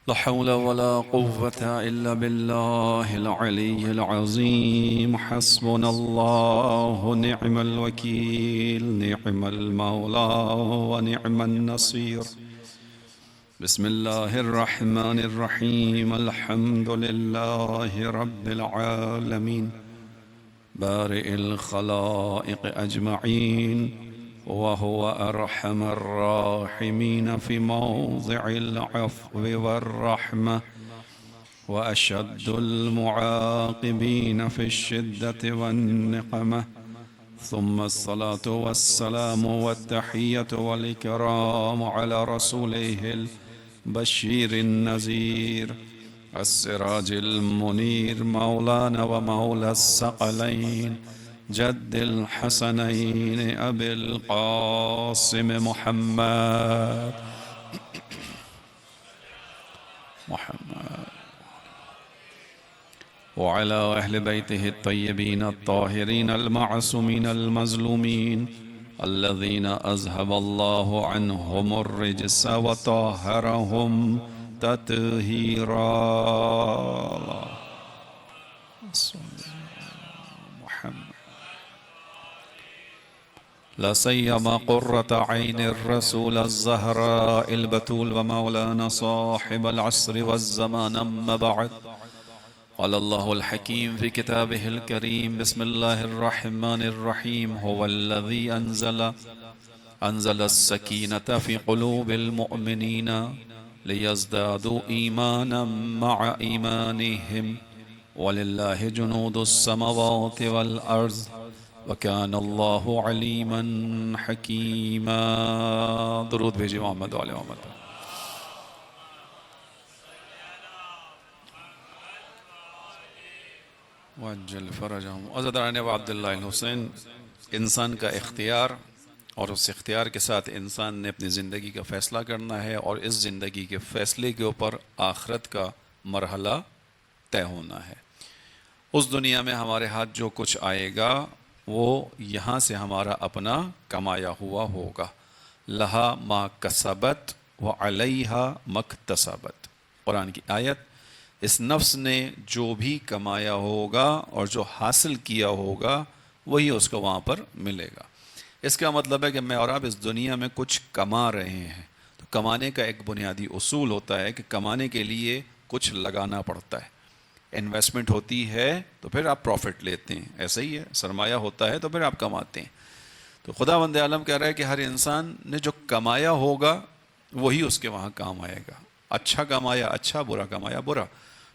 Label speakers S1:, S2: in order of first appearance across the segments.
S1: لا حول ولا قوة إلا بالله العلي العظيم. حسبنا الله نعم الوكيل، نعم المولى ونعم النصير. بسم الله الرحمن الرحيم. الحمد لله رب العالمين، بارئ الخلائق أجمعين، وهو أرحم الراحمين في موضع العفو والرحمة، وأشد المعاقبين في الشدة والنقمة. ثم الصلاة والسلام والتحية والإكرام على رسوله البشير النذير، السراج المنير، مولانا ومولى الثقلين، جد الحسنين أبي القاسم محمد وعلى أهل بيته الطيبين الطاهرين المعصومين المظلومين، الذين أذهب الله عنهم الرجس وطهرهم تطهيرا. لا سيما قرة عين الرسول الزهراء البتول ومولانا صاحب العصر والزمان. أما بعد، قال الله الحكيم في كتابه الكريم: بسم الله الرحمن الرحيم. هو الذي أنزل السكينة في قلوب المؤمنين ليزدادوا إيمانا مع إيمانهم، ولله جنود السماوات والأرض، وكان الله عليما حكيما. درود بھیجئے محمد وعلى محمد. وعجل فرجهم. عزیزان و عبداللہ الحسین، انسان کا اختیار، اور اس اختیار کے ساتھ انسان نے اپنی زندگی کا فیصلہ کرنا ہے، اور اس زندگی کے فیصلے کے اوپر آخرت کا مرحلہ طے ہونا ہے. اس دنیا میں ہمارے ہاتھ جو کچھ آئے گا وہ یہاں سے ہمارا اپنا کمایا ہوا ہوگا. لہا ما کسبت وعلیہا مکتسبت، قرآن کی آیت. اس نفس نے جو بھی کمایا ہوگا اور جو حاصل کیا ہوگا وہی اس کو وہاں پر ملے گا. اس کا مطلب ہے کہ میں اور آپ اس دنیا میں کچھ کما رہے ہیں، تو کمانے کا ایک بنیادی اصول ہوتا ہے کہ کمانے کے لیے کچھ لگانا پڑتا ہے. انویسٹمنٹ ہوتی ہے تو پھر آپ پروفٹ لیتے ہیں، ایسا ہی ہے. سرمایہ ہوتا ہے تو پھر آپ کماتے ہیں. تو خداوند عالم کہہ رہا ہے کہ ہر انسان نے جو کمایا ہوگا وہی اس کے وہاں کام آئے گا. اچھا کمایا اچھا، برا کمایا برا.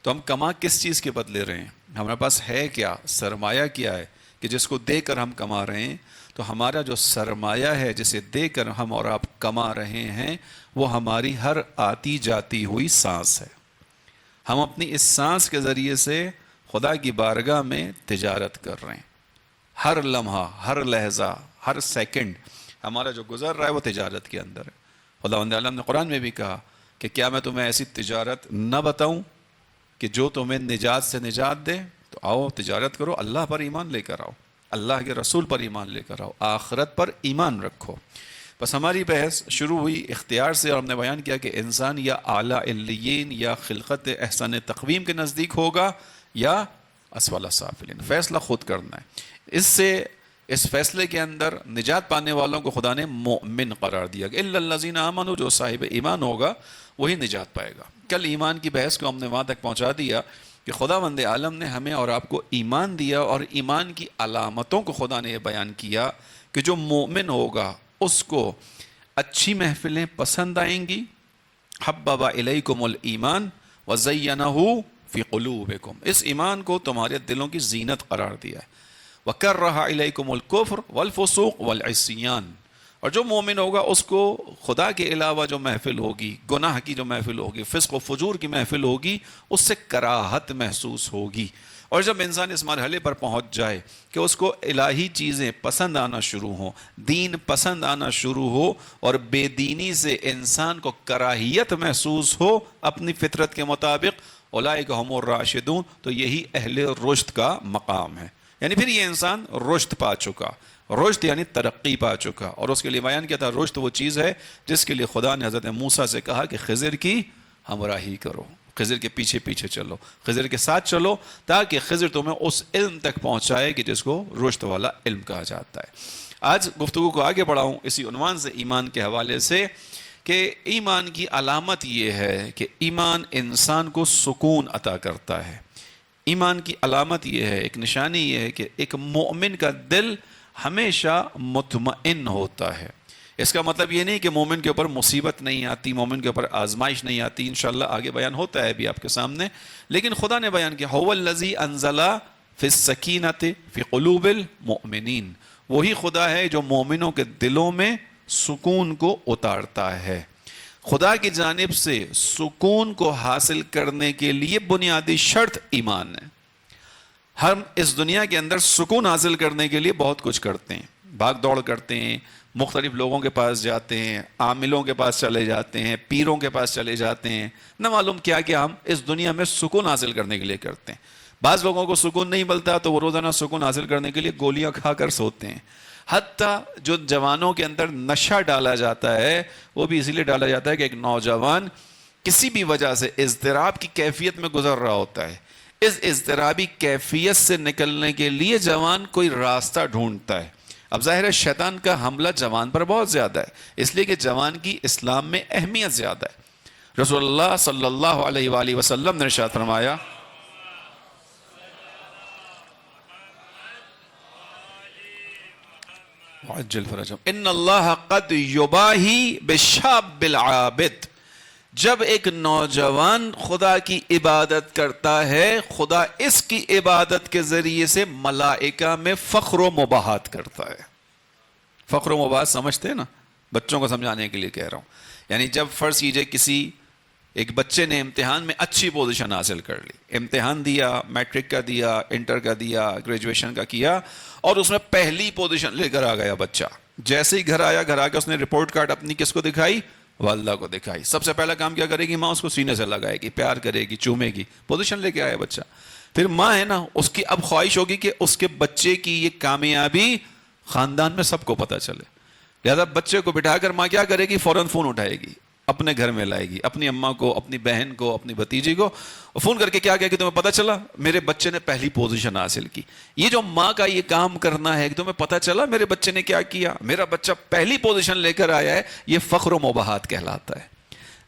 S1: تو ہم کما کس چیز کے بدلے رہے ہیں؟ ہمارے پاس ہے کیا؟ سرمایہ کیا ہے کہ جس کو دے کر ہم کما رہے ہیں؟ تو ہمارا جو سرمایہ ہے جسے دے کر ہم اور آپ کما رہے ہیں وہ ہماری ہر آتی جاتی ہوئی سانس ہے. ہم اپنی اس سانس کے ذریعے سے خدا کی بارگاہ میں تجارت کر رہے ہیں. ہر لمحہ، ہر لحظہ، ہر سیکنڈ ہمارا جو گزر رہا ہے وہ تجارت کے اندر ہے. خداوند عالم نے قرآن میں بھی کہا کہ کیا میں تمہیں ایسی تجارت نہ بتاؤں کہ جو تمہیں نجات سے نجات دے؟ تو آؤ تجارت کرو، اللہ پر ایمان لے کر آؤ، اللہ کے رسول پر ایمان لے کر آؤ، آخرت پر ایمان رکھو. بس ہماری بحث شروع ہوئی اختیار سے، اور ہم نے بیان کیا کہ انسان یا اعلیٰ علیین یا خلقت احسان تقویم کے نزدیک ہوگا یا اسفل سافلین. فیصلہ خود کرنا ہے. اس فیصلے کے اندر نجات پانے والوں کو خدا نے مومن قرار دیا کہ الا الذین آمنوا، جو صاحب ایمان ہوگا وہی نجات پائے گا. کل ایمان کی بحث کو ہم نے وہاں تک پہنچا دیا کہ خداوند عالم نے ہمیں اور آپ کو ایمان دیا، اور ایمان کی علامتوں کو خدا نے یہ بیان کیا کہ جو مومن ہوگا اس کو اچھی محفلیں پسند آئیں گی. حبب الیکم الایمان وزینہ فی قلوبکم، اس ایمان کو تمہارے دلوں کی زینت قرار دیا ہے. وکرہ الیکم الکفر والفسوق والعصیان، اور جو مومن ہوگا اس کو خدا کے علاوہ جو محفل ہوگی، گناہ کی جو محفل ہوگی، فسق و فجور کی محفل ہوگی، اس سے کراہت محسوس ہوگی. اور جب انسان اس مرحلے پر پہنچ جائے کہ اس کو الہی چیزیں پسند آنا شروع ہوں، دین پسند آنا شروع ہو، اور بے دینی سے انسان کو کراہیت محسوس ہو اپنی فطرت کے مطابق، اولئک هم الراشدون، تو یہی اہل رشد کا مقام ہے. یعنی پھر یہ انسان رشد پا چکا. رشد یعنی ترقی پا چکا. اور اس کے لیے بیان کیا تھا، رشد وہ چیز ہے جس کے لیے خدا نے حضرت موسیٰ سے کہا کہ خضر کی ہمراہی کرو، خضر کے پیچھے پیچھے چلو، خضر کے ساتھ چلو، تاکہ خضر تمہیں اس علم تک پہنچائے کہ جس کو رشد والا علم کہا جاتا ہے۔ آج گفتگو کو آگے بڑھاؤں اسی عنوان سے، ایمان کے حوالے سے، کہ ایمان کی علامت یہ ہے کہ ایمان انسان کو سکون عطا کرتا ہے۔ ایمان کی علامت یہ ہے، ایک نشانی یہ ہے کہ ایک مومن کا دل ہمیشہ مطمئن ہوتا ہے۔ اس کا مطلب یہ نہیں کہ مومن کے اوپر مصیبت نہیں آتی، مومن کے اوپر آزمائش نہیں آتی، انشاءاللہ آگے بیان ہوتا ہے بھی آپ کے سامنے، لیکن خدا نے بیان کیا هو الذی انزل فی السکینۃ فی قلوب المؤمنین، وہی خدا ہے جو مومنوں کے دلوں میں سکون کو اتارتا ہے۔ خدا کی جانب سے سکون کو حاصل کرنے کے لیے بنیادی شرط ایمان ہے۔ ہم اس دنیا کے اندر سکون حاصل کرنے کے لیے بہت کچھ کرتے ہیں، بھاگ دوڑ کرتے ہیں، مختلف لوگوں کے پاس جاتے ہیں، عاملوں کے پاس چلے جاتے ہیں، پیروں کے پاس چلے جاتے ہیں، نہ معلوم کیا کہ ہم اس دنیا میں سکون حاصل کرنے کے لیے کرتے ہیں۔ بعض لوگوں کو سکون نہیں ملتا تو وہ روزانہ سکون حاصل کرنے کے لیے گولیاں کھا کر سوتے ہیں۔ حتیٰ جو جوانوں کے اندر نشہ ڈالا جاتا ہے وہ بھی اسی لیے ڈالا جاتا ہے کہ ایک نوجوان کسی بھی وجہ سے اضطراب کی کیفیت میں گزر رہا ہوتا ہے، اس اضطرابی کیفیت سے نکلنے کے لیے جوان کوئی راستہ ڈھونڈتا ہے۔ اب ظاہر ہے شیطان کا حملہ جوان پر بہت زیادہ ہے، اس لیے کہ جوان کی اسلام میں اہمیت زیادہ ہے۔ رسول اللہ صلی اللہ علیہ وآلہ وسلم نے ارشاد فرمایا، عجل فرجهم ان اللہ قد یباہی بالشاب العابد، جب ایک نوجوان خدا کی عبادت کرتا ہے، خدا اس کی عبادت کے ذریعے سے ملائکہ میں فخر و مباحات کرتا ہے۔ فخر و مباحات سمجھتے ہیں نا؟ بچوں کو سمجھانے کے لیے کہہ رہا ہوں۔ یعنی جب فرض کیجئے کسی ایک بچے نے امتحان میں اچھی پوزیشن حاصل کر لی، امتحان دیا، میٹرک کا دیا، انٹر کا دیا، گریجویشن کا کیا، اور اس میں پہلی پوزیشن لے کر آ گیا بچہ، جیسے ہی گھر آیا، گھر آ کے اس نے رپورٹ کارڈ اپنی کس کو دکھائی؟ والدہ کو دکھائی۔ سب سے پہلا کام کیا کرے گی ماں؟ اس کو سینے سے لگائے گی، پیار کرے گی، چومے گی، پوزیشن لے کے آیا بچہ۔ پھر ماں ہے نا، اس کی اب خواہش ہوگی کہ اس کے بچے کی یہ کامیابی خاندان میں سب کو پتہ چلے، لہذا بچے کو بٹھا کر ماں کیا کرے گی؟ فوراً فون اٹھائے گی، اپنے گھر میں لائے گی، اپنی اماں کو، اپنی بہن کو، اپنی بھتیجی کو فون کر کے کیا کہے کہ تمہیں پتہ چلا میرے بچے نے پہلی پوزیشن حاصل کی۔ یہ جو ماں کا یہ کام کرنا ہے کہ تمہیں پتہ چلا میرے بچے نے کیا کیا، میرا بچہ پہلی پوزیشن لے کر آیا ہے، یہ فخر و مباحات کہلاتا ہے۔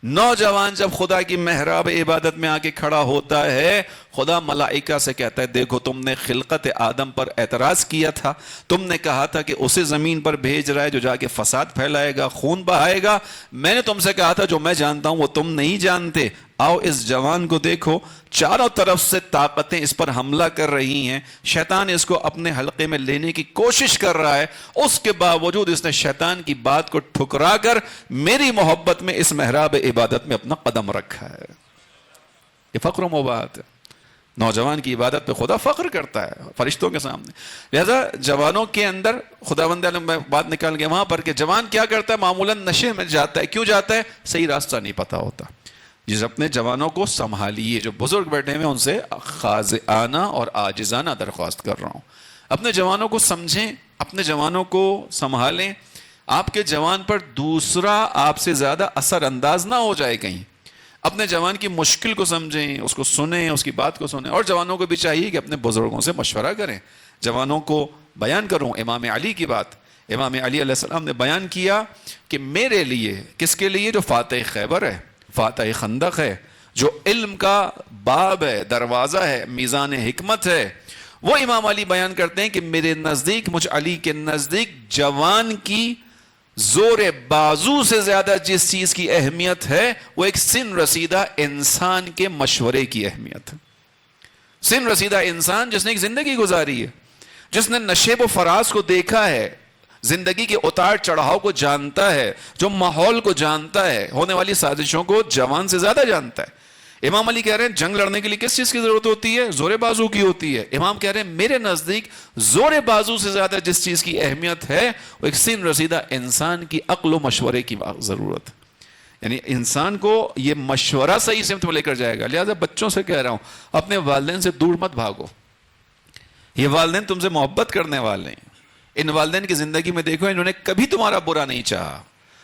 S1: نوجوان جب خدا کی محراب عبادت میں آ کے کھڑا ہوتا ہے، خدا ملائکہ سے کہتا ہے دیکھو تم نے خلقت آدم پر اعتراض کیا تھا، تم نے کہا تھا کہ اسے زمین پر بھیج رہا ہے جو جا کے فساد پھیلائے گا، خون بہائے گا، میں نے تم سے کہا تھا جو میں جانتا ہوں وہ تم نہیں جانتے۔ آؤ اس جوان کو دیکھو، چاروں طرف سے طاقتیں اس پر حملہ کر رہی ہیں، شیطان اس کو اپنے حلقے میں لینے کی کوشش کر رہا ہے، اس کے باوجود اس نے شیطان کی بات کو ٹھکرا کر میری محبت میں اس محراب عبادت میں اپنا قدم رکھا ہے۔ یہ فخر و مباحات ہے۔ نوجوان کی عبادت پہ خدا فخر کرتا ہے فرشتوں کے سامنے۔ لہذا جوانوں کے اندر خداوند نے بات نکال گیا وہاں پر کہ جوان کیا کرتا ہے؟ معمولاً نشے میں جاتا ہے۔ کیوں جاتا ہے؟ صحیح راستہ نہیں پتا ہوتا۔ جس اپنے جوانوں کو سنبھالیے، جو بزرگ بیٹھے ہیں ان سے خاضعانہ اور عاجزانہ درخواست کر رہا ہوں، اپنے جوانوں کو سمجھیں، اپنے جوانوں کو سنبھالیں۔ آپ کے جوان پر دوسرا آپ سے زیادہ اثر انداز نہ ہو جائے کہیں۔ اپنے جوان کی مشکل کو سمجھیں، اس کو سنیں، اس کی بات کو سنیں، اور جوانوں کو بھی چاہیے کہ اپنے بزرگوں سے مشورہ کریں۔ جوانوں کو بیان کروں امام علی کی بات۔ امام علی علیہ السلام نے بیان کیا کہ میرے لیے، کس کے لیے؟ جو فاتح خیبر ہے، فاتح خندق ہے، جو علم کا باب ہے، دروازہ ہے، میزان حکمت ہے، وہ امام علی بیان کرتے ہیں کہ میرے نزدیک، مجھ علی کے نزدیک، جوان کی زور بازو سے زیادہ جس چیز کی اہمیت ہے وہ ایک سن رسیدہ انسان کے مشورے کی اہمیت ہے۔ سن رسیدہ انسان جس نے ایک زندگی گزاری ہے، جس نے نشیب و فراز کو دیکھا ہے، زندگی کے اتار چڑھاؤ کو جانتا ہے، جو ماحول کو جانتا ہے، ہونے والی سازشوں کو جوان سے زیادہ جانتا ہے۔ امام علی کہہ رہے ہیں جنگ لڑنے کے لیے کس چیز کی ضرورت ہوتی ہے؟ زور بازو کی ہوتی ہے۔ امام کہہ رہے ہیں میرے نزدیک زور بازو سے زیادہ جس چیز کی اہمیت ہے وہ ایک سن رسیدہ انسان کی عقل و مشورے کی ضرورت ہے۔ یعنی انسان کو یہ مشورہ صحیح سمت میں لے کر جائے گا۔ لہذا بچوں سے کہہ رہا ہوں اپنے والدین سے دور مت بھاگو، یہ والدین تم سے محبت کرنے والے ہیں۔ ان والدین کی زندگی میں دیکھو انہوں نے کبھی تمہارا برا نہیں چاہا،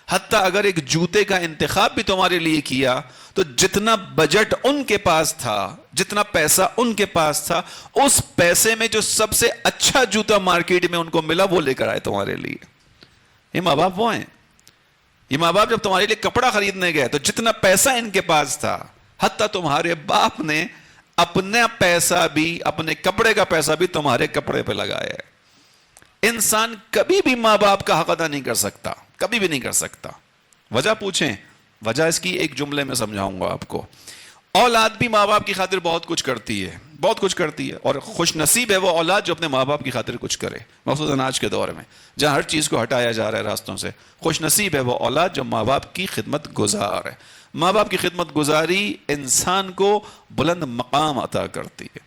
S1: حتیٰ اگر ایک جوتے کا انتخاب بھی تمہارے لیے کیا تو جتنا بجٹ ان کے پاس تھا، جتنا پیسہ ان کے پاس تھا، اس پیسے میں جو سب سے اچھا جوتا مارکیٹ میں ان کو ملا وہ لے کر آئے تمہارے لیے. یہ ماں باپ وہ ہیں. یہ ماں باپ جب تمہارے لیے کپڑا خریدنے گئے تو جتنا پیسہ ان کے پاس تھا، حتیٰ تمہارے باپ نے اپنا پیسہ بھی، اپنے کپڑے کا پیسہ بھی تمہارے کپڑے پہ لگایا ہے. انسان کبھی بھی ماں باپ کا حق ادا نہیں کر سکتا، کبھی بھی نہیں کر سکتا. وجہ پوچھیں، وجہ اس کی ایک جملے میں سمجھاؤں گا آپ کو. اولاد بھی ماں باپ کی خاطر بہت کچھ کرتی ہے، بہت کچھ کرتی ہے، اور خوش نصیب ہے وہ اولاد جو اپنے ماں باپ کی خاطر کچھ کرے. مخصوصاً آج کے دور میں جہاں ہر چیز کو ہٹایا جا رہا ہے راستوں سے، خوش نصیب ہے وہ اولاد جو ماں باپ کی خدمت گزار ہے. ماں باپ کی خدمت گزاری انسان کو بلند مقام عطا کرتی ہے.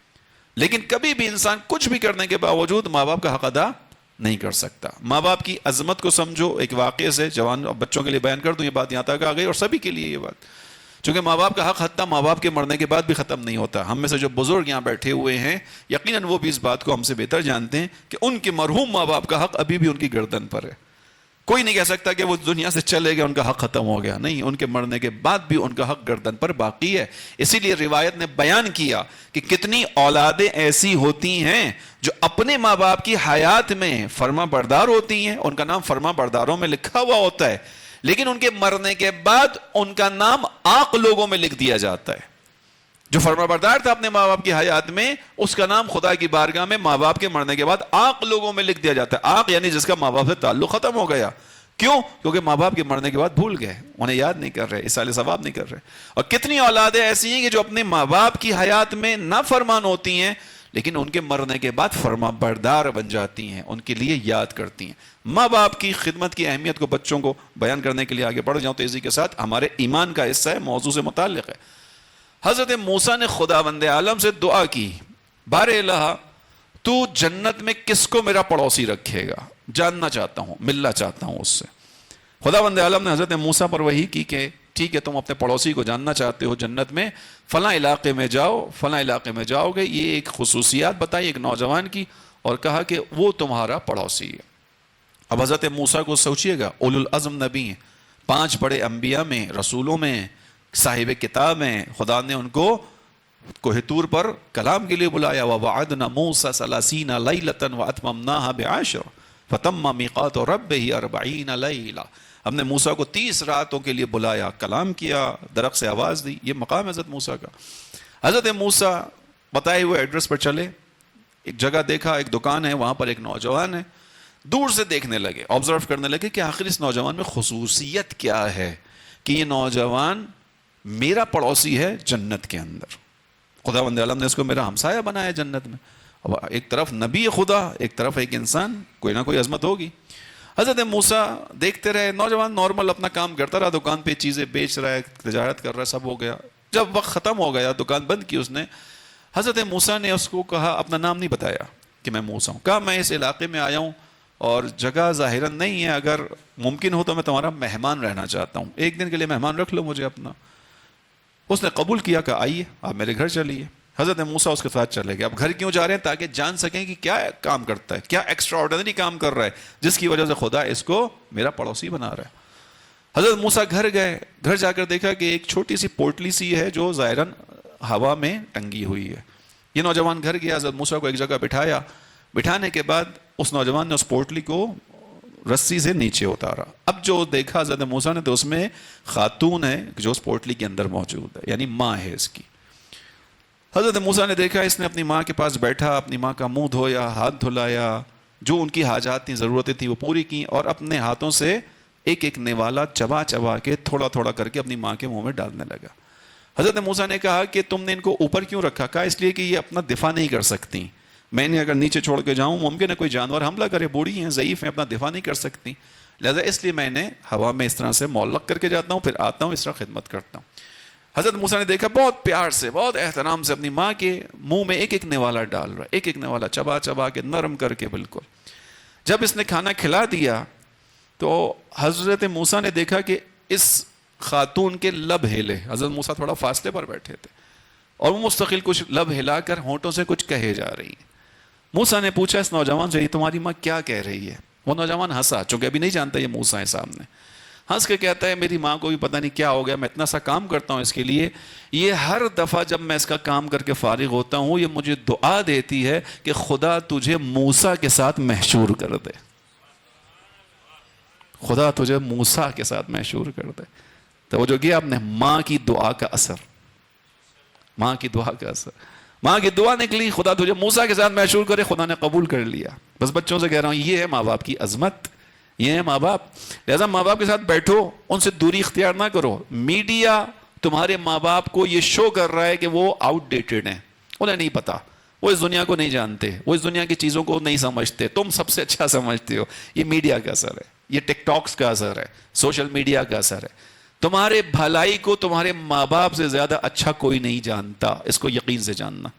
S1: لیکن کبھی بھی انسان کچھ بھی کرنے کے باوجود ماں باپ کا حق ادا نہیں کر سکتا. ماں باپ کی عظمت کو سمجھو. ایک واقعے سے جوان بچوں کے لیے بیان کر دوں، یہ بات یہاں تک آ گئی اور سبھی کے لیے یہ بات، چونکہ ماں باپ کا حق حتیٰ ماں باپ کے مرنے کے بعد بھی ختم نہیں ہوتا. ہم میں سے جو بزرگ یہاں بیٹھے ہوئے ہیں یقیناً وہ بھی اس بات کو ہم سے بہتر جانتے ہیں کہ ان کے مرحوم ماں باپ کا حق ابھی بھی ان کی گردن پر ہے. کوئی نہیں کہہ سکتا کہ وہ دنیا سے چلے گئے ان کا حق ختم ہو گیا. نہیں، ان کے مرنے کے بعد بھی ان کا حق گردن پر باقی ہے. اسی لیے روایت نے بیان کیا کہ کتنی اولادیں ایسی ہوتی ہیں جو اپنے ماں باپ کی حیات میں فرما بردار ہوتی ہیں، ان کا نام فرما برداروں میں لکھا ہوا ہوتا ہے، لیکن ان کے مرنے کے بعد ان کا نام عاق لوگوں میں لکھ دیا جاتا ہے. جو فرما بردار تھا اپنے ماں باپ کی حیات میں، اس کا نام خدا کی بارگاہ میں ماں باپ کے مرنے کے بعد عاق لوگوں میں لکھ دیا جاتا ہے. عاق یعنی جس کا ماں باپ سے تعلق ختم ہو گیا. کیوں؟ کیونکہ ماں باپ کے مرنے کے بعد بھول گئے، انہیں یاد نہیں کر رہے، اصالِ ثواب نہیں کر رہے. اور کتنی اولادیں ایسی ہیں کہ جو اپنے ماں باپ کی حیات میں نافرمان ہوتی ہیں لیکن ان کے مرنے کے بعد فرما بردار بن جاتی ہیں، ان کے لیے یاد کرتی ہیں. ماں باپ کی خدمت کی اہمیت کو بچوں کو بیان کرنے کے لیے آگے بڑھ جاؤں تیزی کے ساتھ. ہمارے ایمان کا حصہ ہے، موضوع سے متعلق ہے. حضرت موسیٰ نے خداوند عالم سے دعا کی، بار الہ تو جنت میں کس کو میرا پڑوسی رکھے گا؟ جاننا چاہتا ہوں، ملنا چاہتا ہوں اس سے. خداوند عالم نے حضرت موسیٰ پر وحی کی کہ ٹھیک ہے، تم اپنے پڑوسی کو جاننا چاہتے ہو، جنت میں فلاں علاقے میں جاؤ، فلاں علاقے میں جاؤ گے. یہ ایک خصوصیات بتائی ایک نوجوان کی اور کہا کہ وہ تمہارا پڑوسی ہے. اب حضرت موسیٰ کو سوچئے گا، اولو العزم نبی ہیں، 5 بڑے انبیاء میں، رسولوں میں، صاحب کتاب ہیں. خدا نے ان کو کوہ طور پر کلام کے لیے بلایا. وَوَعَدْنَا مُوسَىٰ 30 لَيْلَةً وَأَتْمَمْنَاهَا بِعَشْرٍ فَتَمَّ مِيقَاتُ رَبِّهِ 40 لَيْلَةً. ہم نے موسیٰ کو 30 راتوں کے لیے بلایا، کلام کیا، درخت سے آواز دی. یہ مقام ہے حضرت موسیٰ کا. حضرت موسیٰ بتائے ہوئے ایڈریس پر چلے. ایک جگہ دیکھا، ایک دکان ہے، وہاں پر ایک نوجوان ہے. دور سے دیکھنے لگے، آبزرو کرنے لگے کہ آخر اس نوجوان میں خصوصیت کیا ہے کہ یہ نوجوان میرا پڑوسی ہے جنت کے اندر. خداوند عالم نے اس کو میرا ہمسایہ بنایا جنت میں. اب ایک طرف نبی خدا، ایک طرف ایک انسان، کوئی نہ کوئی عظمت ہوگی. حضرت موسیٰ دیکھتے رہے. نوجوان نارمل اپنا کام کرتا رہا، دکان پہ چیزیں بیچ رہا ہے، تجارت کر رہا ہے، سب ہو گیا. جب وقت ختم ہو گیا، دکان بند کی اس نے. حضرت موسیٰ نے اس کو کہا، اپنا نام نہیں بتایا کہ میں موسیٰ ہوں، کہا میں اس علاقے میں آیا ہوں اور جگہ ظاہراً نہیں ہے، اگر ممکن ہو تو میں تمہارا مہمان رہنا چاہتا ہوں، ایک دن کے لیے مہمان رکھ لو مجھے اپنا. اس نے قبول کیا کہ آئیے آپ میرے گھر چلیے. حضرت موسیٰ اس کے ساتھ چلے گئے. اب گھر کیوں جا رہے ہیں؟ تاکہ جان سکیں کہ کیا کام کرتا ہے، کیا ایکسٹرا آرڈنری کام کر رہا ہے جس کی وجہ سے خدا اس کو میرا پڑوسی بنا رہا ہے. حضرت موسیٰ گھر گئے. گھر جا کر دیکھا کہ ایک چھوٹی سی پوٹلی سی ہے جو ظاہراً ہوا میں ٹنگی ہوئی ہے. یہ نوجوان گھر گیا، حضرت موسیٰ کو ایک جگہ بٹھایا. بٹھانے کے بعد اس نوجوان نے اس پوٹلی کو رسی سے نیچے اتارا. اب جو دیکھا حضرت موسیٰ نے تو اس میں خاتون ہے جو اس پوٹلی کے اندر موجود ہے، یعنی ماں ہے اس کی. حضرت موسیٰ نے دیکھا اس نے اپنی ماں کے پاس بیٹھا، اپنی ماں کا منہ دھویا، ہاتھ دھلایا، جو ان کی حاجات تھیں، ضرورتیں تھیں وہ پوری کی، اور اپنے ہاتھوں سے ایک ایک نوالا چبا چبا کے تھوڑا تھوڑا کر کے اپنی ماں کے منہ میں ڈالنے لگا. حضرت موسیٰ نے کہا کہ تم نے ان کو اوپر کیوں رکھا؟ کہا اس لیے کہ یہ اپنا دفاع نہیں کر سکتی. میں نے اگر نیچے چھوڑ کے جاؤں ممکن ہے کوئی جانور حملہ کرے، بوڑھی ہیں، ضعیف ہیں، اپنا دفاع نہیں کر سکتی، لہذا اس لیے میں نے ہوا میں اس طرح سے معلق کر کے جاتا ہوں، پھر آتا ہوں، اس طرح خدمت کرتا ہوں. حضرت موسیٰ نے دیکھا بہت پیار سے، بہت احترام سے اپنی ماں کے منہ میں ایک ایک نوالا ڈال رہا ہے، ایک ایک نوالا چبا چبا کے نرم کر کے بالکل. جب اس نے کھانا کھلا دیا تو حضرت موسیٰ نے دیکھا کہ اس خاتون کے لب ہلے. حضرت موسیٰ تھوڑا فاصلے پر بیٹھے تھے اور وہ مستقل کچھ لب ہلا کر ہونٹوں سے کچھ کہے جا رہی ہیں. موسیٰ نے پوچھا اس نوجوان سے، یہ تمہاری ماں کیا کہہ رہی ہے؟ وہ نوجوان ہنسا، چونکہ ابھی نہیں جانتا یہ موسیٰ ہے سامنے. ہنس کے کہتا ہے میری ماں کو بھی پتہ نہیں کیا ہو گیا، میں اتنا سا کام کرتا ہوں اس کے لیے، یہ ہر دفعہ جب میں اس کا کام کر کے فارغ ہوتا ہوں یہ مجھے دعا دیتی ہے کہ خدا تجھے موسیٰ کے ساتھ محشور کر دے، خدا تجھے موسیٰ کے ساتھ محشور کر دے۔ تو وہ جو گیا اپنے ماں کی دعا کا اثر، ماں کی دعا کا اثر، ماں کی دعا نکلی خدا تجھے موسیٰ کے ساتھ محشور کرے، خدا نے قبول کر لیا۔ بس بچوں سے کہہ رہا ہوں یہ ہے ماں باپ کی عظمت، یہ ہے ماں باپ۔ لہذا ماں باپ کے ساتھ بیٹھو، ان سے دوری اختیار نہ کرو۔ میڈیا تمہارے ماں باپ کو یہ شو کر رہا ہے کہ وہ آؤٹ ڈیٹڈ ہیں، انہیں نہیں پتا، وہ اس دنیا کو نہیں جانتے، وہ اس دنیا کی چیزوں کو نہیں سمجھتے، تم سب سے اچھا سمجھتے ہو۔ یہ میڈیا کا اثر ہے، یہ ٹک ٹاکس کا اثر ہے، سوشل میڈیا کا اثر ہے۔ تمہارے بھلائی کو تمہارے ماں باپ سے زیادہ اچھا کوئی نہیں جانتا، اس کو یقین سے جاننا۔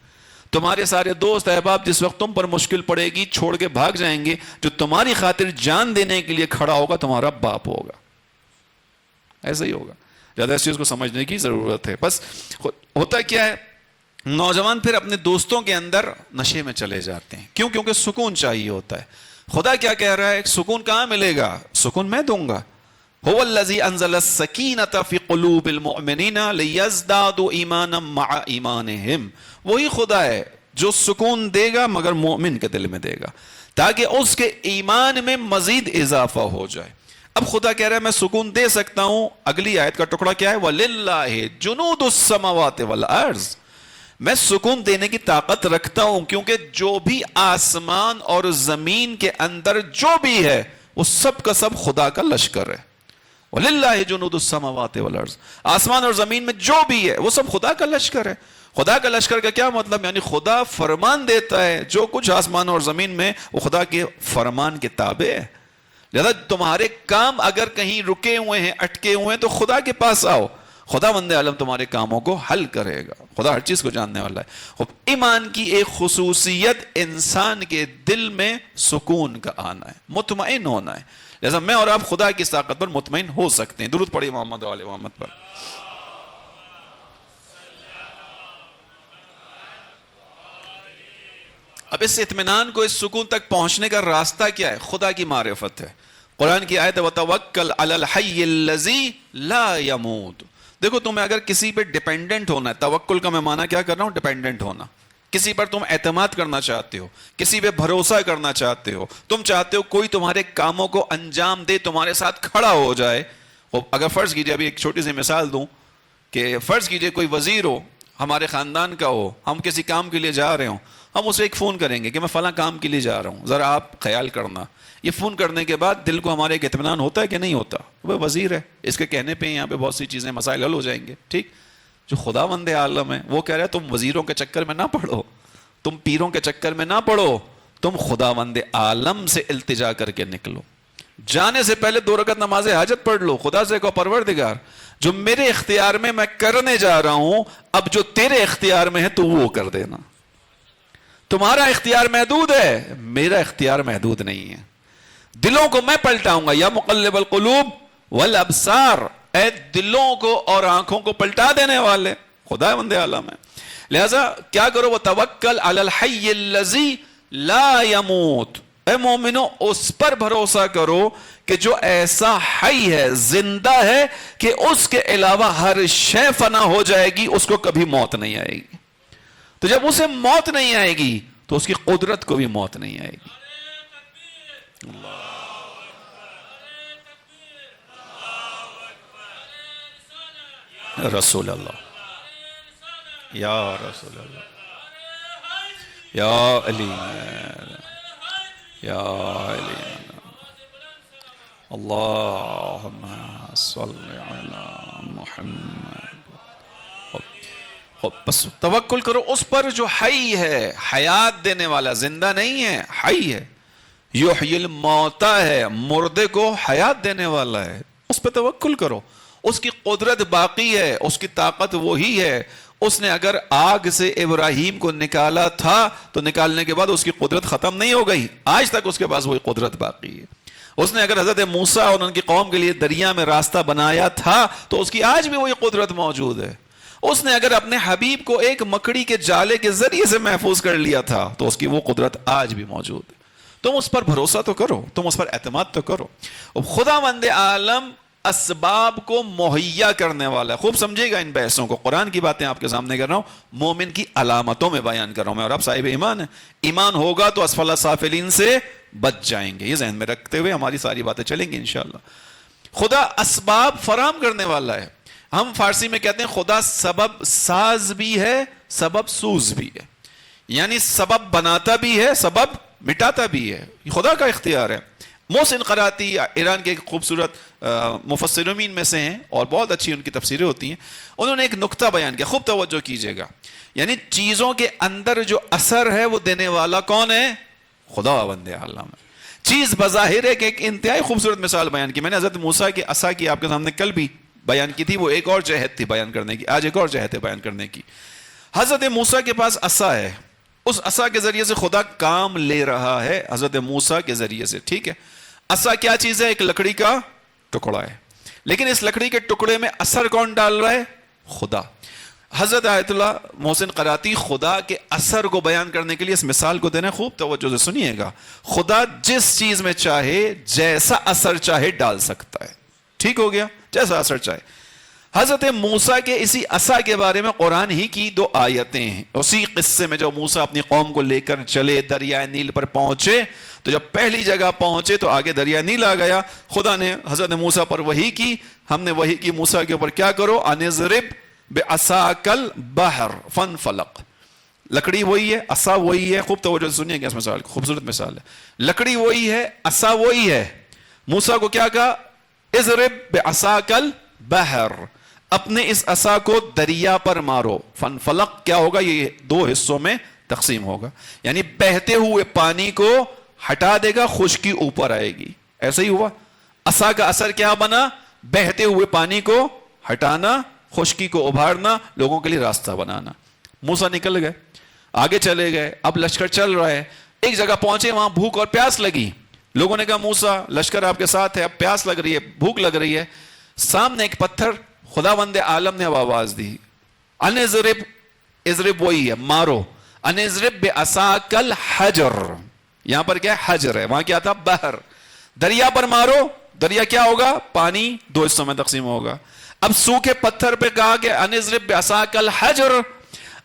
S1: تمہارے سارے دوست احباب جس وقت تم پر مشکل پڑے گی چھوڑ کے بھاگ جائیں گے، جو تمہاری خاطر جان دینے کے لیے کھڑا ہوگا تمہارا باپ ہوگا، ایسا ہی ہوگا۔ زیادہ اس چیز کو سمجھنے کی ضرورت ہے۔ بس ہوتا کیا ہے، نوجوان پھر اپنے دوستوں کے اندر نشے میں چلے جاتے ہیں، کیوں؟ کیونکہ سکون چاہیے ہوتا ہے۔ خدا کیا کہہ رہا ہے، سکون کہاں ملے گا؟ سکون میں دوں گا۔ هو الذي انزل السکینة فی قلوب المؤمنین لیزدادوا ایمانا مع ایمانہم، وہی خدا ہے جو سکون دے گا مگر مومن کے دل میں دے گا تاکہ اس کے ایمان میں مزید اضافہ ہو جائے۔ اب خدا کہہ رہا ہے میں سکون دے سکتا ہوں۔ اگلی آیت کا ٹکڑا کیا ہے، وَلِلَّهِ جُنُودُ السَّمَوَاتِ وَالْأَرْضِ، میں سکون دینے کی طاقت رکھتا ہوں کیونکہ جو بھی آسمان اور زمین کے اندر جو بھی ہے وہ سب کا سب خدا کا لشکر ہے۔ وَلِلَّهِ جُنُودُ السَّمَوَاتِ وَالْأَرْضِ، آسمان اور زمین میں جو بھی ہے وہ سب خدا کا لشکر ہے۔ خدا کا لشکر کا کیا مطلب؟ یعنی خدا فرمان دیتا ہے، جو کچھ آسمان اور زمین میں وہ خدا کے فرمان کے تابع ہے۔ لہذا تمہارے کام اگر کہیں رکے ہوئے ہیں، اٹکے ہوئے ہیں، تو خدا کے پاس آؤ، خدا بند عالم تمہارے کاموں کو حل کرے گا۔ خدا ہر چیز کو جاننے والا ہے۔ ایمان کی ایک خصوصیت انسان کے دل میں سکون کا آنا ہے، مطمئن ہونا ہے۔ لہذا میں اور آپ خدا کی طاقت پر مطمئن ہو سکتے ہیں۔ درود پڑھیے محمد و آل محمد پر۔ اب اس اطمینان کو، اس سکون تک پہنچنے کا راستہ کیا ہے؟ خدا کی معرفت ہے۔ قرآن کی آیت ہے وَتَوَكَّلْ عَلَى الْحَيِّ الَّذِي لَا يَمُوتُ۔ دیکھو تمہیں اگر کسی پہ ڈیپینڈنٹ ہونا ہے، توکل کا میں معنی کیا کر رہا ہوں؟ ڈیپینڈنٹ ہونا۔ کسی پر تم اعتماد کرنا چاہتے ہو، کسی پہ بھروسہ کرنا چاہتے ہو، تم چاہتے ہو کوئی تمہارے کاموں کو انجام دے، تمہارے ساتھ کھڑا ہو جائے۔ اگر فرض کیجئے، ابھی ایک چھوٹی سی مثال دوں کہ فرض کیجئے کوئی وزیر ہو، ہمارے خاندان کا ہو، ہم کسی کام کے لیے جا رہے ہوں، ہم اسے ایک فون کریں گے کہ میں فلاں کام کے لیے جا رہا ہوں، ذرا آپ خیال کرنا۔ یہ فون کرنے کے بعد دل کو ہمارے ایک اطمینان ہوتا ہے کہ نہیں ہوتا؟ وہ وزیر ہے، اس کے کہنے پہ یہاں پہ بہت سی چیزیں، مسائل حل ہو جائیں گے۔ ٹھیک، جو خداوند عالم ہے وہ کہہ رہا ہے تم وزیروں کے چکر میں نہ پڑو، تم پیروں کے چکر میں نہ پڑو، تم خداوند عالم سے التجا کر کے نکلو۔ جانے سے پہلے 2 رکعت نماز حاجت پڑھ لو، خدا سے کہو پروردگار جو میرے اختیار میں میں کرنے جا رہا ہوں، اب جو تیرے اختیار میں ہے تو وہ کر دینا۔ تمہارا اختیار محدود ہے، میرا اختیار محدود نہیں ہے۔ دلوں کو میں پلٹاؤں گا، یا مقلب القلوب والابصار، اے دلوں کو اور آنکھوں کو پلٹا دینے والے خدا بند عالم ہے۔ لہذا کیا کرو، وَتَوَكَّلْ عَلَى الْحَيِّ الَّذِي لَا يَمُوتُ، اے مومنو اس پر بھروسہ کرو کہ جو ایسا حی ہے، زندہ ہے کہ اس کے علاوہ ہر شے فنا ہو جائے گی، اس کو کبھی موت نہیں آئے گی۔ تو جب اسے موت نہیں آئے گی تو اس کی قدرت کو بھی موت نہیں آئے گی۔ رسول اللہ، یا رسول اللہ، یا علی، یا علی، اللہم صلی علی محمد۔ بس توکل کرو اس پر جو حی ہے، حیات دینے والا، زندہ نہیں ہے، حی ہے، یحیی الموتى ہے، مردے کو حیات دینے والا ہے، اس پہ توکل کرو۔ اس کی قدرت باقی ہے، اس کی طاقت وہی ہے۔ اس نے اگر آگ سے ابراہیم کو نکالا تھا تو نکالنے کے بعد اس کی قدرت ختم نہیں ہو گئی، آج تک اس کے پاس وہی قدرت باقی ہے۔ اس نے اگر حضرت موسیٰ اور ان کی قوم کے لیے دریا میں راستہ بنایا تھا تو اس کی آج بھی وہی قدرت موجود ہے۔ اس نے اگر اپنے حبیب کو ایک مکڑی کے جالے کے ذریعے سے محفوظ کر لیا تھا تو اس کی وہ قدرت آج بھی موجود ہے۔ تم اس پر بھروسہ تو کرو، تم اس پر اعتماد تو کرو۔ خداوند عالم اسباب کو مہیا کرنے والا ہے. خوب سمجھے گا ان بحثوں کو, قرآن کی باتیں آپ کے سامنے کر رہا ہوں, مومن کی علامتوں میں بیان کر رہا ہوں میں, اور آپ صاحب ایمان ہیں. ایمان ہوگا تو اسفل سافلین سے بچ جائیں گے. یہ ذہن میں رکھتے ہوئے ہماری ساری باتیں چلیں گی انشاءاللہ. خدا اسباب فراہم کرنے والا ہے. ہم فارسی میں کہتے ہیں خدا سبب ساز بھی ہے, سبب سوز بھی ہے. یعنی سبب بناتا بھی ہے, سبب مٹاتا بھی ہے. خدا کا اختیار ہے. محسن قراتی ایران کے ایک خوبصورت مفسرین میں سے ہیں, اور بہت اچھی ان کی تفسیریں ہوتی ہیں. انہوں نے ایک نقطہ بیان کیا, خوب توجہ کیجئے گا. یعنی چیزوں کے اندر جو اثر ہے وہ دینے والا کون ہے؟ خدا بند عالم ہے. چیز بظاہر ہے کہ ایک انتہائی خوبصورت مثال بیان کی میں نے حضرت موسیٰ کی عصا کی, آپ کے سامنے کل بھی بیان کی تھی. وہ ایک اور جہت تھی بیان کرنے کی, آج ایک اور جہت ہے بیان کرنے کی. حضرت موسیٰ کے پاس عصا ہے, اس عصا کے ذریعے سے خدا کام لے رہا ہے حضرت موسیٰ کے ذریعے سے, ٹھیک ہے. عصا کیا چیز ہے؟ ایک لکڑی کا ٹکڑا ہے, لیکن اس لکڑی کے ٹکڑے میں اثر کون ڈال رہا ہے؟ خدا. حضرت آیت اللہ محسن قراتی خدا کے اثر کو بیان کرنے کے لیے اس مثال کو دینا, خوب توجہ سے سنیے گا. خدا جس چیز میں چاہے جیسا اثر چاہے ڈال سکتا ہے, ٹھیک ہو گیا, جیسا اثر چاہے. حضرت موسیٰ کے اسی عصا کے بارے میں قرآن ہی کی 2 آیتیں ہیں. اسی قصے میں جب موسیٰ اپنی قوم کو لے کر چلے, دریائے نیل پر پہنچے, تو جب پہلی جگہ پہنچے تو آگے دریا نیل آ گیا. خدا نے حضرت موسیٰ پر وحی کی, ہم نے وحی کی موسیٰ کے اوپر, کیا کرو؟ انضرب بعصاک البحر فانفلق. لکڑی وہی ہے, عصا وہی ہے. خوب توجہ سے سنیے گا اس مثال کو, خوبصورت مثال ہے. لکڑی وہی ہے, عصا وہی ہے. موسیٰ کو کیا کہا؟ اضرب بعصاک البحر, اپنے اس عصا کو دریا پر مارو. فانفلق کیا ہوگا؟ یہ 2 حصوں میں تقسیم ہوگا. یعنی بہتے ہوئے پانی کو ہٹا دے گا, خشکی اوپر آئے گی. ایسا ہی ہوا. عصا کا اثر کیا بنا؟ بہتے ہوئے پانی کو ہٹانا, خشکی کو ابھارنا, لوگوں کے لیے راستہ بنانا. موسیٰ نکل گئے, آگے چلے گئے. اب لشکر چل رہا ہے, ایک جگہ پہنچے, وہاں بھوک اور پیاس لگی. لوگوں نے کہا موسیٰ لشکر آپ کے ساتھ ہے, اب پیاس لگ رہی ہے, بھوک لگ رہی ہے. سامنے ایک پتھر, خداوند عالم نے اب آواز دی, انضرب, اضرب وہی ہے مارو, انضرب بعصاک الحجر. یہاں پر کیا ہے؟ حجر ہے, وہاں کیا تھا؟ بحر. دریا پر مارو, دریا کیا ہوگا؟ پانی 2 حصوں میں تقسیم ہوگا. اب سوکھے پتھر پہ کہا کہ انضرب بعصاک الحجر,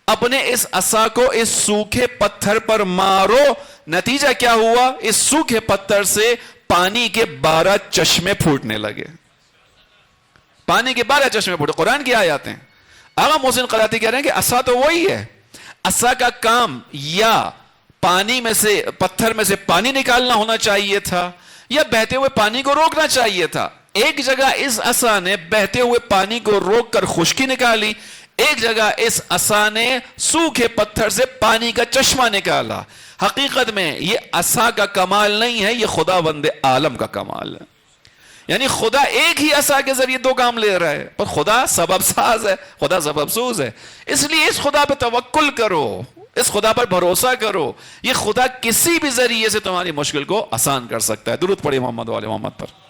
S1: اپنے اس عصا کو اس سوکھے پتھر پر مارو. نتیجہ کیا ہوا؟ اس سوکھے پتھر سے پانی کے 12 چشمے پھوٹنے لگے. پانی کے 12 چشمے پھوٹے. قرآن کی آیات ہیں. آغا محسن قراتی کہہ رہے ہیں کہ عصا تو وہی ہے, عصا کا کام یا پانی میں سے, پتھر میں سے پانی نکالنا ہونا چاہیے تھا, یا بہتے ہوئے پانی کو روکنا چاہیے تھا. ایک جگہ اس عصا نے بہتے ہوئے پانی کو روک کر خشکی نکالی, ایک جگہ اس عصا نے سوکھے پتھر سے پانی کا چشمہ نکالا. حقیقت میں یہ عصا کا کمال نہیں ہے, یہ خداوند عالم کا کمال ہے. یعنی خدا ایک ہی عصا کے ذریعے 2 کام لے رہا ہے, پر خدا سبب ساز ہے, خدا سبب سوز ہے. اس لیے اس خدا پہ توکل کرو, اس خدا پر بھروسہ کرو. یہ خدا کسی بھی ذریعے سے تمہاری مشکل کو آسان کر سکتا ہے. درود پڑھیں محمد و آل محمد پر.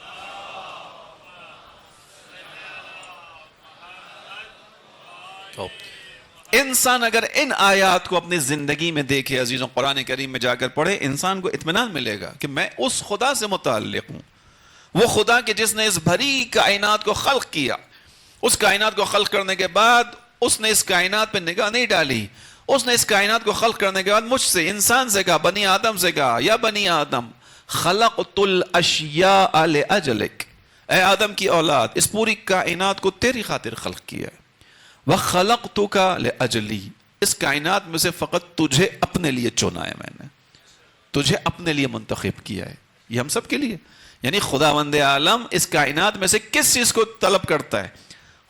S1: انسان اگر ان آیات کو اپنی زندگی میں دیکھے عزیزوں, قرآن کریم میں جا کر پڑھے, انسان کو اطمینان ملے گا کہ میں اس خدا سے متعلق ہوں, وہ خدا کہ جس نے اس بھری کائنات کو خلق کیا. اس کائنات کو خلق کرنے کے بعد اس نے اس کائنات پہ نگاہ نہیں ڈالی, اس نے اس کائنات کو خلق کرنے کے بعد مجھ سے, انسان سے کہا, بنی آدم سے کہا, یا بنی آدم خلقت الاشیاء لاجلک, اے آدم کی اولاد, اس پوری کائنات کو تیری خاطر خلق کیا ہے. وَخَلَقْتُكَ لِأَجْلِي, اس کائنات میں سے فقط تجھے اپنے لیے چنا ہے, میں نے تجھے اپنے لیے منتخب کیا ہے. یہ ہم سب کے لیے. یعنی خداوند عالم اس کائنات میں سے کس چیز کو طلب کرتا ہے؟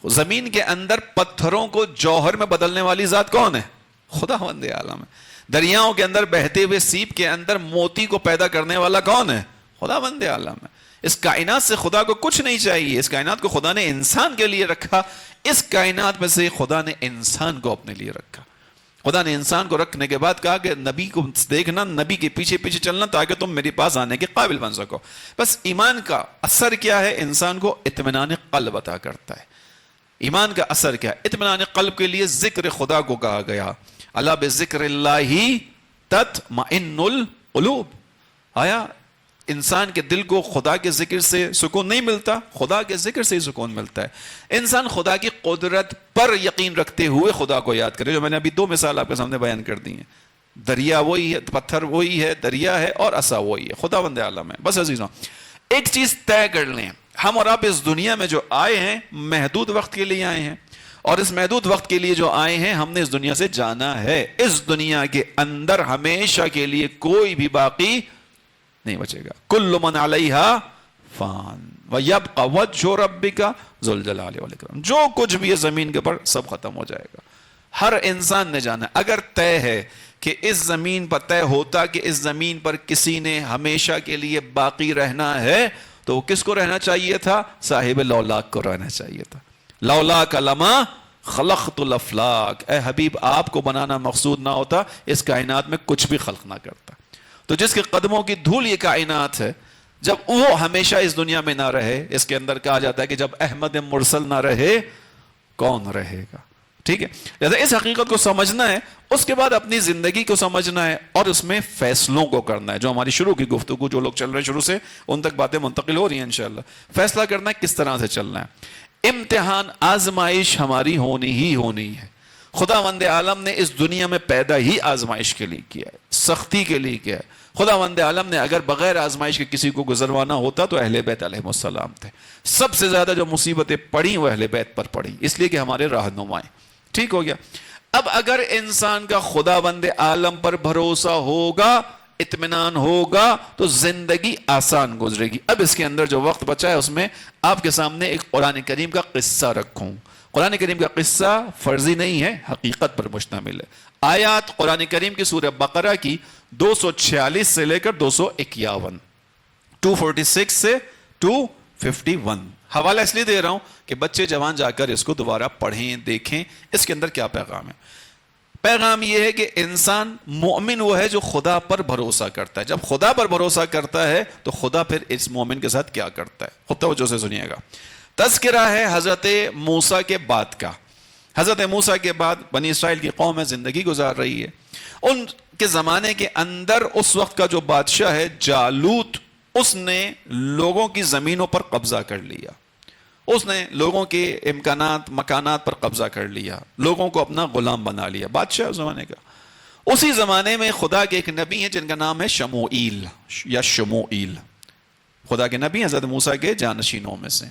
S1: زمین کے اندر پتھروں کو جوہر میں بدلنے والی ذات کون ہے؟ خداوند عالم ہے. دریاؤں کے اندر بہتے ہوئے سیپ کے اندر موتی کو پیدا کرنے والا کون ہے؟ خداوند عالم ہے. اس کائنات سے خدا کو کچھ نہیں چاہیے. اس کائنات کو خدا نے انسان کے لیے رکھا. اس کائنات میں سے خدا نے انسان کو اپنے لیے رکھا. خدا نے انسان کو رکھنے کے بعد کہا کہ نبی کو دیکھنا, نبی کے پیچھے پیچھے چلنا, تاکہ تم میرے پاس آنے کے قابل بن سکو. بس ایمان کا اثر کیا ہے؟ انسان کو اطمینان قلب عطا کرتا ہے. ایمان کا اثر کیا ہے؟ اطمینان قلب کے لیے ذکر خدا کو کہا گیا. الا بذکر اللہ تطمئن القلوب. آیا انسان کے دل کو خدا کے ذکر سے سکون نہیں ملتا، خدا کے ذکر سے ہی سکون ملتا ہے۔ انسان خدا کی قدرت پر یقین رکھتے ہوئے خدا کو یاد کرے، جو میں نے ابھی 2 مثال آپ کے سامنے بیان کر دی ہیں۔ دریا وہی ہے، پتھر وہی ہے، دریا ہے، اور عصا وہی ہے، خداوند عالم ہے۔ بس عزیزوں، ایک چیز طے کر لیں، ہم اور آپ اس دنیا میں جو آئے ہیں محدود وقت کے لیے آئے ہیں، اور اس محدود وقت کے لیے جو آئے ہیں ہم نے اس دنیا سے جانا ہے۔ اس دنیا کے اندر ہمیشہ کے لیے کوئی بھی باقی نہیں بچے گا۔ کل من علیہا فان ویبقى وجہ ربک ذو الجلال والاکرام، جو کچھ بھی ہے زمین کے اوپر سب ختم ہو جائے گا۔ ہر انسان نے جانا ہے۔ اگر طے ہے کہ اس زمین پر طے ہوتا کہ اس زمین پر کسی نے ہمیشہ کے لیے باقی رہنا ہے تو وہ کس کو رہنا چاہیے تھا؟ صاحب لولاک کو رہنا چاہیے تھا۔ لولاک لما خلقت الافلاک، اے حبیب آپ کو بنانا مقصود نہ ہوتا اس کائنات میں کچھ بھی خلق نہ کرتا۔ تو جس کے قدموں کی دھول یہ کائنات ہے، جب وہ ہمیشہ اس دنیا میں نہ رہے، اس کے اندر کہا جاتا ہے کہ جب احمد مرسل نہ رہے کون رہے گا؟ ٹھیک ہے، لہذا اس حقیقت کو سمجھنا ہے، اس کے بعد اپنی زندگی کو سمجھنا ہے اور اس میں فیصلوں کو کرنا ہے۔ جو ہماری شروع کی گفتگو، جو لوگ چل رہے ہیں شروع سے ان تک باتیں منتقل ہو رہی ہیں انشاءاللہ۔ فیصلہ کرنا ہے کس طرح سے چلنا ہے۔ امتحان، آزمائش ہماری ہونی ہی ہونی ہے۔ خداوند عالم نے اس دنیا میں پیدا ہی آزمائش کے لیے کیا ہے، سختی کے لیے کیا ہے۔ خداوند عالم نے اگر بغیر آزمائش کے کسی کو گزروانا ہوتا تو اہل بیت علیہ السلام تھے۔ سب سے زیادہ جو مصیبتیں پڑیں وہ اہل بیت پر پڑیں، اس لیے کہ ہمارے رہنمائیں۔ ٹھیک ہو گیا۔ اب اگر انسان کا خداوند عالم پر بھروسہ ہوگا، اطمینان ہوگا تو زندگی آسان گزرے گی۔ اب اس کے اندر جو وقت بچا ہے اس میں آپ کے سامنے ایک قرآن کریم کا قصہ رکھوں۔ قرآن کریم کا قصہ فرضی نہیں ہے، حقیقت پر مشتمل ہے۔ آیات قرآن کریم کی سورہ بقرہ کی 246 سے لے کر 251، 246 سے 251۔ حوالہ اس لیے دے رہا ہوں کہ بچے جوان جا کر اس کو دوبارہ پڑھیں، دیکھیں اس کے اندر کیا پیغام ہے۔ پیغام یہ ہے کہ انسان مومن وہ ہے جو خدا پر بھروسہ کرتا ہے۔ جب خدا پر بھروسہ کرتا ہے تو خدا پھر اس مومن کے ساتھ کیا کرتا ہے، خود توجہ سے سنیے گا۔ تذکرہ ہے حضرت موسیٰ کے بعد کا۔ حضرت موسیٰ کے بعد بنی اسرائیل کی قوم ہے، زندگی گزار رہی ہے۔ ان کے زمانے کے اندر اس وقت کا جو بادشاہ ہے جالوت، اس نے لوگوں کی زمینوں پر قبضہ کر لیا، اس نے لوگوں کے امکانات مکانات پر قبضہ کر لیا، لوگوں کو اپنا غلام بنا لیا، بادشاہ اس زمانے کا۔ اسی زمانے میں خدا کے ایک نبی ہیں جن کا نام ہے شموئیل یا شموئیل، خدا کے نبی حضرت موسیٰ کے جانشینوں میں سے۔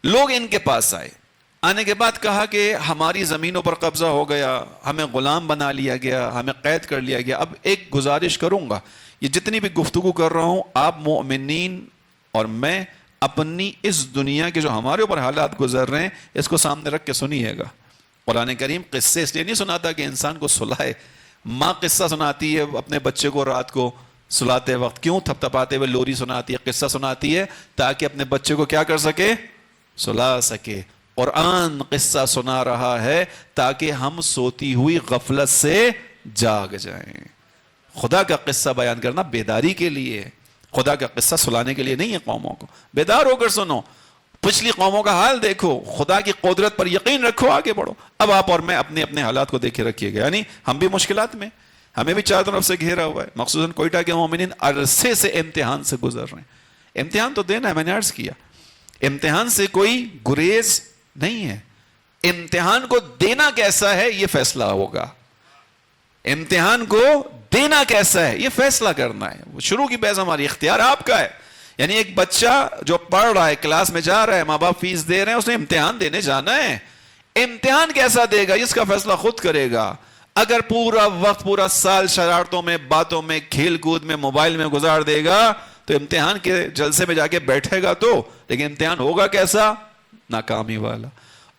S1: لوگ ان کے پاس آئے، آنے کے بعد کہا کہ ہماری زمینوں پر قبضہ ہو گیا، ہمیں غلام بنا لیا گیا، ہمیں قید کر لیا گیا۔ اب ایک گزارش کروں گا، یہ جتنی بھی گفتگو کر رہا ہوں آپ مومنین اور میں اپنی اس دنیا کے جو ہمارے اوپر حالات گزر رہے ہیں اس کو سامنے رکھ کے سنیے گا۔ قرآن کریم قصے اس لیے نہیں سناتا کہ انسان کو سلائے۔ ماں قصہ سناتی ہے اپنے بچے کو رات کو سلاتے وقت، کیوں؟ تھپ تھپاتے ہوئے لوری سناتی ہے، قصہ سناتی ہے تاکہ اپنے بچے کو کیا کر سکے؟ سلا سکے۔ قرآن قصہ سنا رہا ہے تاکہ ہم سوتی ہوئی غفلت سے جاگ جائیں۔ خدا کا قصہ بیان کرنا بیداری کے لیے ہے، خدا کا قصہ سلانے کے لیے نہیں ہے۔ قوموں کو بیدار ہو کر سنو، پچھلی قوموں کا حال دیکھو، خدا کی قدرت پر یقین رکھو، آگے بڑھو۔ اب آپ اور میں اپنے اپنے حالات کو دیکھے رکھیے گا، یعنی ہم بھی مشکلات میں، ہمیں بھی چاروں طرف سے گھیرا ہوا ہے۔ مخصوصاً کوئٹہ کے مومنین عرصے سے امتحان سے گزر رہے ہیں۔ امتحان تو دینا ہے، میں نے عرض کیا امتحان سے کوئی گریز نہیں ہے۔ امتحان کو دینا کیسا ہے یہ فیصلہ ہوگا، امتحان کو دینا کیسا ہے یہ فیصلہ کرنا ہے۔ وہ شروع کی بحث ہماری، اختیار آپ کا ہے۔ یعنی ایک بچہ جو پڑھ رہا ہے، کلاس میں جا رہا ہے، ماں باپ فیس دے رہے ہیں، اس نے امتحان دینے جانا ہے۔ امتحان کیسا دے گا اس کا فیصلہ خود کرے گا۔ اگر پورا وقت، پورا سال شرارتوں میں، باتوں میں، کھیل کود میں، موبائل میں گزار دے گا تو امتحان کے جلسے میں جا کے بیٹھے گا تو، لیکن امتحان ہوگا کیسا؟ ناکامی والا۔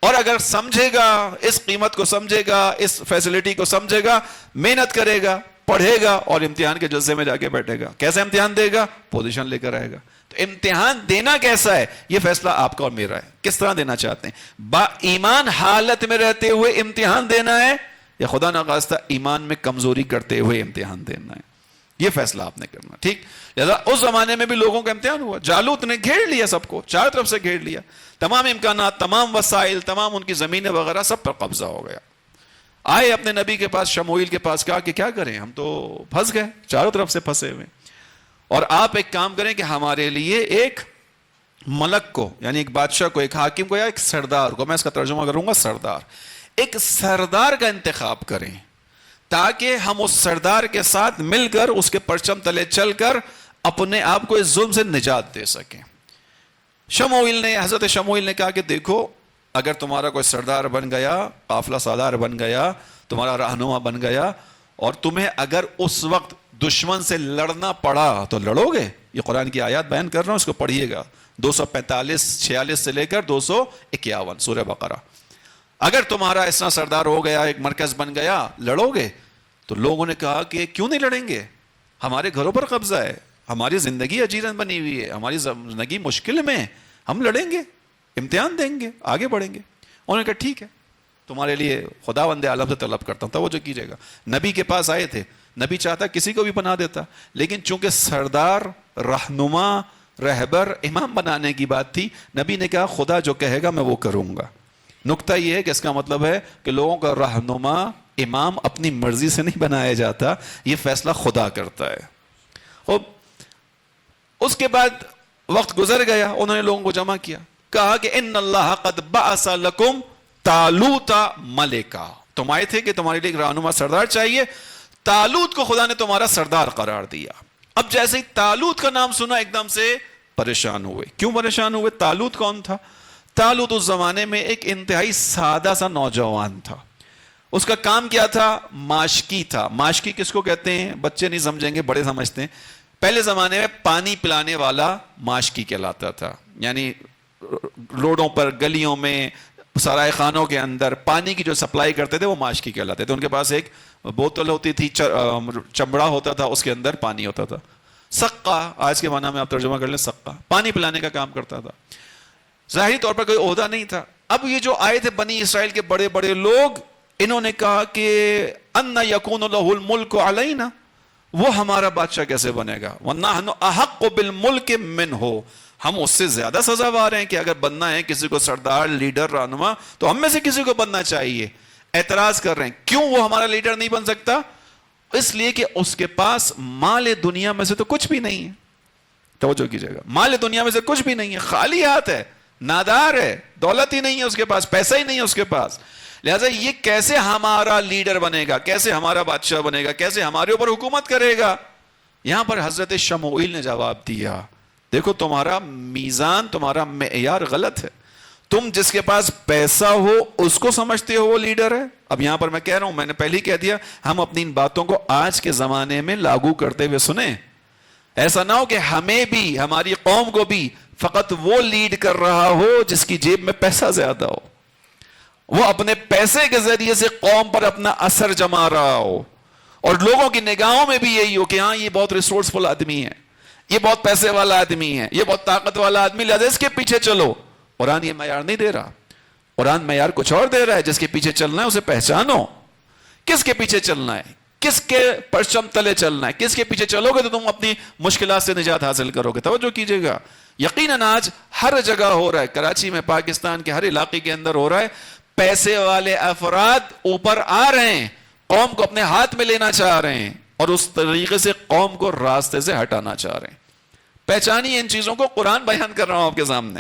S1: اور اگر سمجھے گا، اس قیمت کو سمجھے گا، اس فیسلٹی کو سمجھے گا، محنت کرے گا، پڑھے گا اور امتحان کے جلسے میں جا کے بیٹھے گا، کیسا امتحان دے گا؟ پوزیشن لے کر آئے گا۔ تو امتحان دینا کیسا ہے یہ فیصلہ آپ کا اور میرا ہے، کس طرح دینا چاہتے ہیں۔ با ایمان حالت میں رہتے ہوئے امتحان دینا ہے یا خدا نخواستہ ایمان میں کمزوری کرتے ہوئے امتحان دینا ہے، یہ فیصلہ آپ نے کرنا۔ ٹھیک، لہذا اس زمانے میں بھی لوگوں کا امتحان ہوا۔ جالوت نے گھیر لیا، سب کو چاروں طرف سے گھیر لیا، تمام امکانات، تمام وسائل، تمام ان کی زمینیں وغیرہ سب پر قبضہ ہو گیا۔ آئے اپنے نبی کے پاس، شموئیل کے پاس، کہا کہ کیا کریں، ہم تو پھنس گئے، چاروں طرف سے پھنسے ہوئے۔ اور آپ ایک کام کریں کہ ہمارے لیے ایک ملک کو، یعنی ایک بادشاہ کو، ایک حاکم کو، یا ایک سردار کو، میں اس کا ترجمہ کروں گا سردار، ایک سردار کا انتخاب کریں تاکہ ہم اس سردار کے ساتھ مل کر اس کے پرچم تلے چل کر اپنے آپ کو اس ظلم سے نجات دے سکیں۔ حضرت شموئیل نے کہا کہ دیکھو، اگر تمہارا کوئی سردار بن گیا، قافلہ سالار بن گیا، تمہارا رہنما بن گیا، اور تمہیں اگر اس وقت دشمن سے لڑنا پڑا تو لڑو گے۔ یہ قرآن کی آیات بیان کر رہا ہوں، اس کو پڑھیے گا، 245-46 سے لے کر 251 سورہ بقرہ۔ اگر تمہارا اس طرح سردار ہو گیا، ایک مرکز بن گیا، لڑو گے؟ تو لوگوں نے کہا کہ کیوں نہیں لڑیں گے، ہمارے گھروں پر قبضہ ہے، ہماری زندگی اجیرن بنی ہوئی ہے، ہماری زندگی مشکل میں ہے، ہم لڑیں گے، امتحان دیں گے، آگے بڑھیں گے۔ انہوں نے کہا ٹھیک ہے، تمہارے لیے خداوند عالم سے طلب کرتا ہوں۔ توجہ کیجیے گا، نبی کے پاس آئے تھے، نبی چاہتا کسی کو بھی بنا دیتا، لیکن چونکہ سردار، رہنما، رہبر، امام بنانے کی بات تھی، نبی نے کہا خدا جو کہے گا میں وہ کروں گا۔ نقطہ یہ ہے کہ اس کا مطلب ہے کہ لوگوں کا رہنما، امام اپنی مرضی سے نہیں بنایا جاتا، یہ فیصلہ خدا کرتا ہے۔ اور اس کے بعد وقت گزر گیا، انہوں نے لوگوں کو جمع کیا، کہا کہ ان اللہ قد بعث لکم طالوت ملکا، تم آئے تھے کہ تمہارے لیے ایک رہنما سردار چاہیے، طالوت کو خدا نے تمہارا سردار قرار دیا۔ اب جیسے ہی طالوت کا نام سنا ایک دم سے پریشان ہوئے۔ کیوں پریشان ہوئے؟ طالوت کون تھا؟ طالوت اس زمانے میں ایک انتہائی سادہ سا نوجوان تھا۔ اس کا کام کیا تھا؟ ماشکی تھا۔ ماشکی کس کو کہتے ہیں؟ بچے نہیں سمجھیں گے، بڑے سمجھتے ہیں۔ پہلے زمانے میں پانی پلانے والا ماشکی کہلاتا تھا، یعنی روڈوں پر، گلیوں میں، سرائے خانوں کے اندر پانی کی جو سپلائی کرتے تھے وہ ماشکی کہلاتے تھے۔ ان کے پاس ایک بوتل ہوتی تھی، چمڑا ہوتا تھا، اس کے اندر پانی ہوتا تھا۔ سقا، آج کے معنی میں آپ ترجمہ کر لیں، سقا پانی پلانے کا کام کرتا تھا۔ ظاہری طور پر کوئی عہدہ نہیں تھا۔ اب یہ جو آئے تھے بنی اسرائیل کے بڑے بڑے لوگ، انہوں نے کہا کہ ان یکون لہ الملک علینا، وہ ہمارا بادشاہ کیسے بنے گا؟ وَنَحْنُ أَحَقُّ بِالْمُلْكِ مِنْهُ، ہم اس سے زیادہ سزاوار ہیں کہ اگر بننا ہے کسی کو سردار، لیڈر، رہنما، تو ہم میں سے کسی کو بننا چاہیے۔ اعتراض کر رہے ہیں، کیوں وہ ہمارا لیڈر نہیں بن سکتا؟ اس لیے کہ اس کے پاس مال دنیا میں سے تو کچھ بھی نہیں ہے۔ توجہ کیجیے گا، مال دنیا میں سے کچھ بھی نہیں ہے، خالی ہاتھ ہے، نادار ہے، دولت ہی نہیں ہے اس کے پاس، پیسہ ہی نہیں ہے اس کے پاس، لہٰذا یہ کیسے ہمارا لیڈر بنے گا، کیسے ہمارا بادشاہ بنے گا، کیسے ہمارے اوپر حکومت کرے گا؟ یہاں پر حضرت شموئیل نے جواب دیا، دیکھو تمہارا میزان، تمہارا معیار غلط ہے۔ تم جس کے پاس پیسہ ہو اس کو سمجھتے ہو وہ لیڈر ہے۔ اب یہاں پر میں کہہ رہا ہوں، میں نے پہلے ہی کہہ دیا، ہم اپنی ان باتوں کو آج کے زمانے میں لاگو کرتے ہوئے سنیں۔ ایسا نہ ہو کہ ہمیں بھی، ہماری قوم کو بھی فقط وہ لیڈ کر رہا ہو جس کی جیب میں پیسہ زیادہ ہو، وہ اپنے پیسے کے ذریعے سے قوم پر اپنا اثر جما رہا ہو، اور لوگوں کی نگاہوں میں بھی یہی ہو کہ ہاں یہ بہت ریسورسفل آدمی ہے، یہ بہت پیسے والا آدمی ہے، یہ بہت طاقت والا آدمی، لہذا اس کے پیچھے چلو۔ قرآن یہ معیار نہیں دے رہا، قرآن معیار کچھ اور دے رہا ہے۔ جس کے پیچھے چلنا ہے اسے پہچانو، کس کے پیچھے چلنا ہے، کس کے پرچم تلے چلنا ہے، کس کے پیچھے چلو گے تو تم اپنی مشکلات سے نجات حاصل کرو گے۔ توجہ کیجیے گا، یقیناً آج ہر جگہ ہو رہا ہے، کراچی میں، پاکستان کے ہر علاقے کے اندر ہو رہا ہے، پیسے والے افراد اوپر آ رہے ہیں، قوم کو اپنے ہاتھ میں لینا چاہ رہے ہیں، اور اس طریقے سے قوم کو راستے سے ہٹانا چاہ رہے ہیں۔ پہچانیے ان چیزوں کو، قرآن بیان کر رہا ہوں آپ کے سامنے،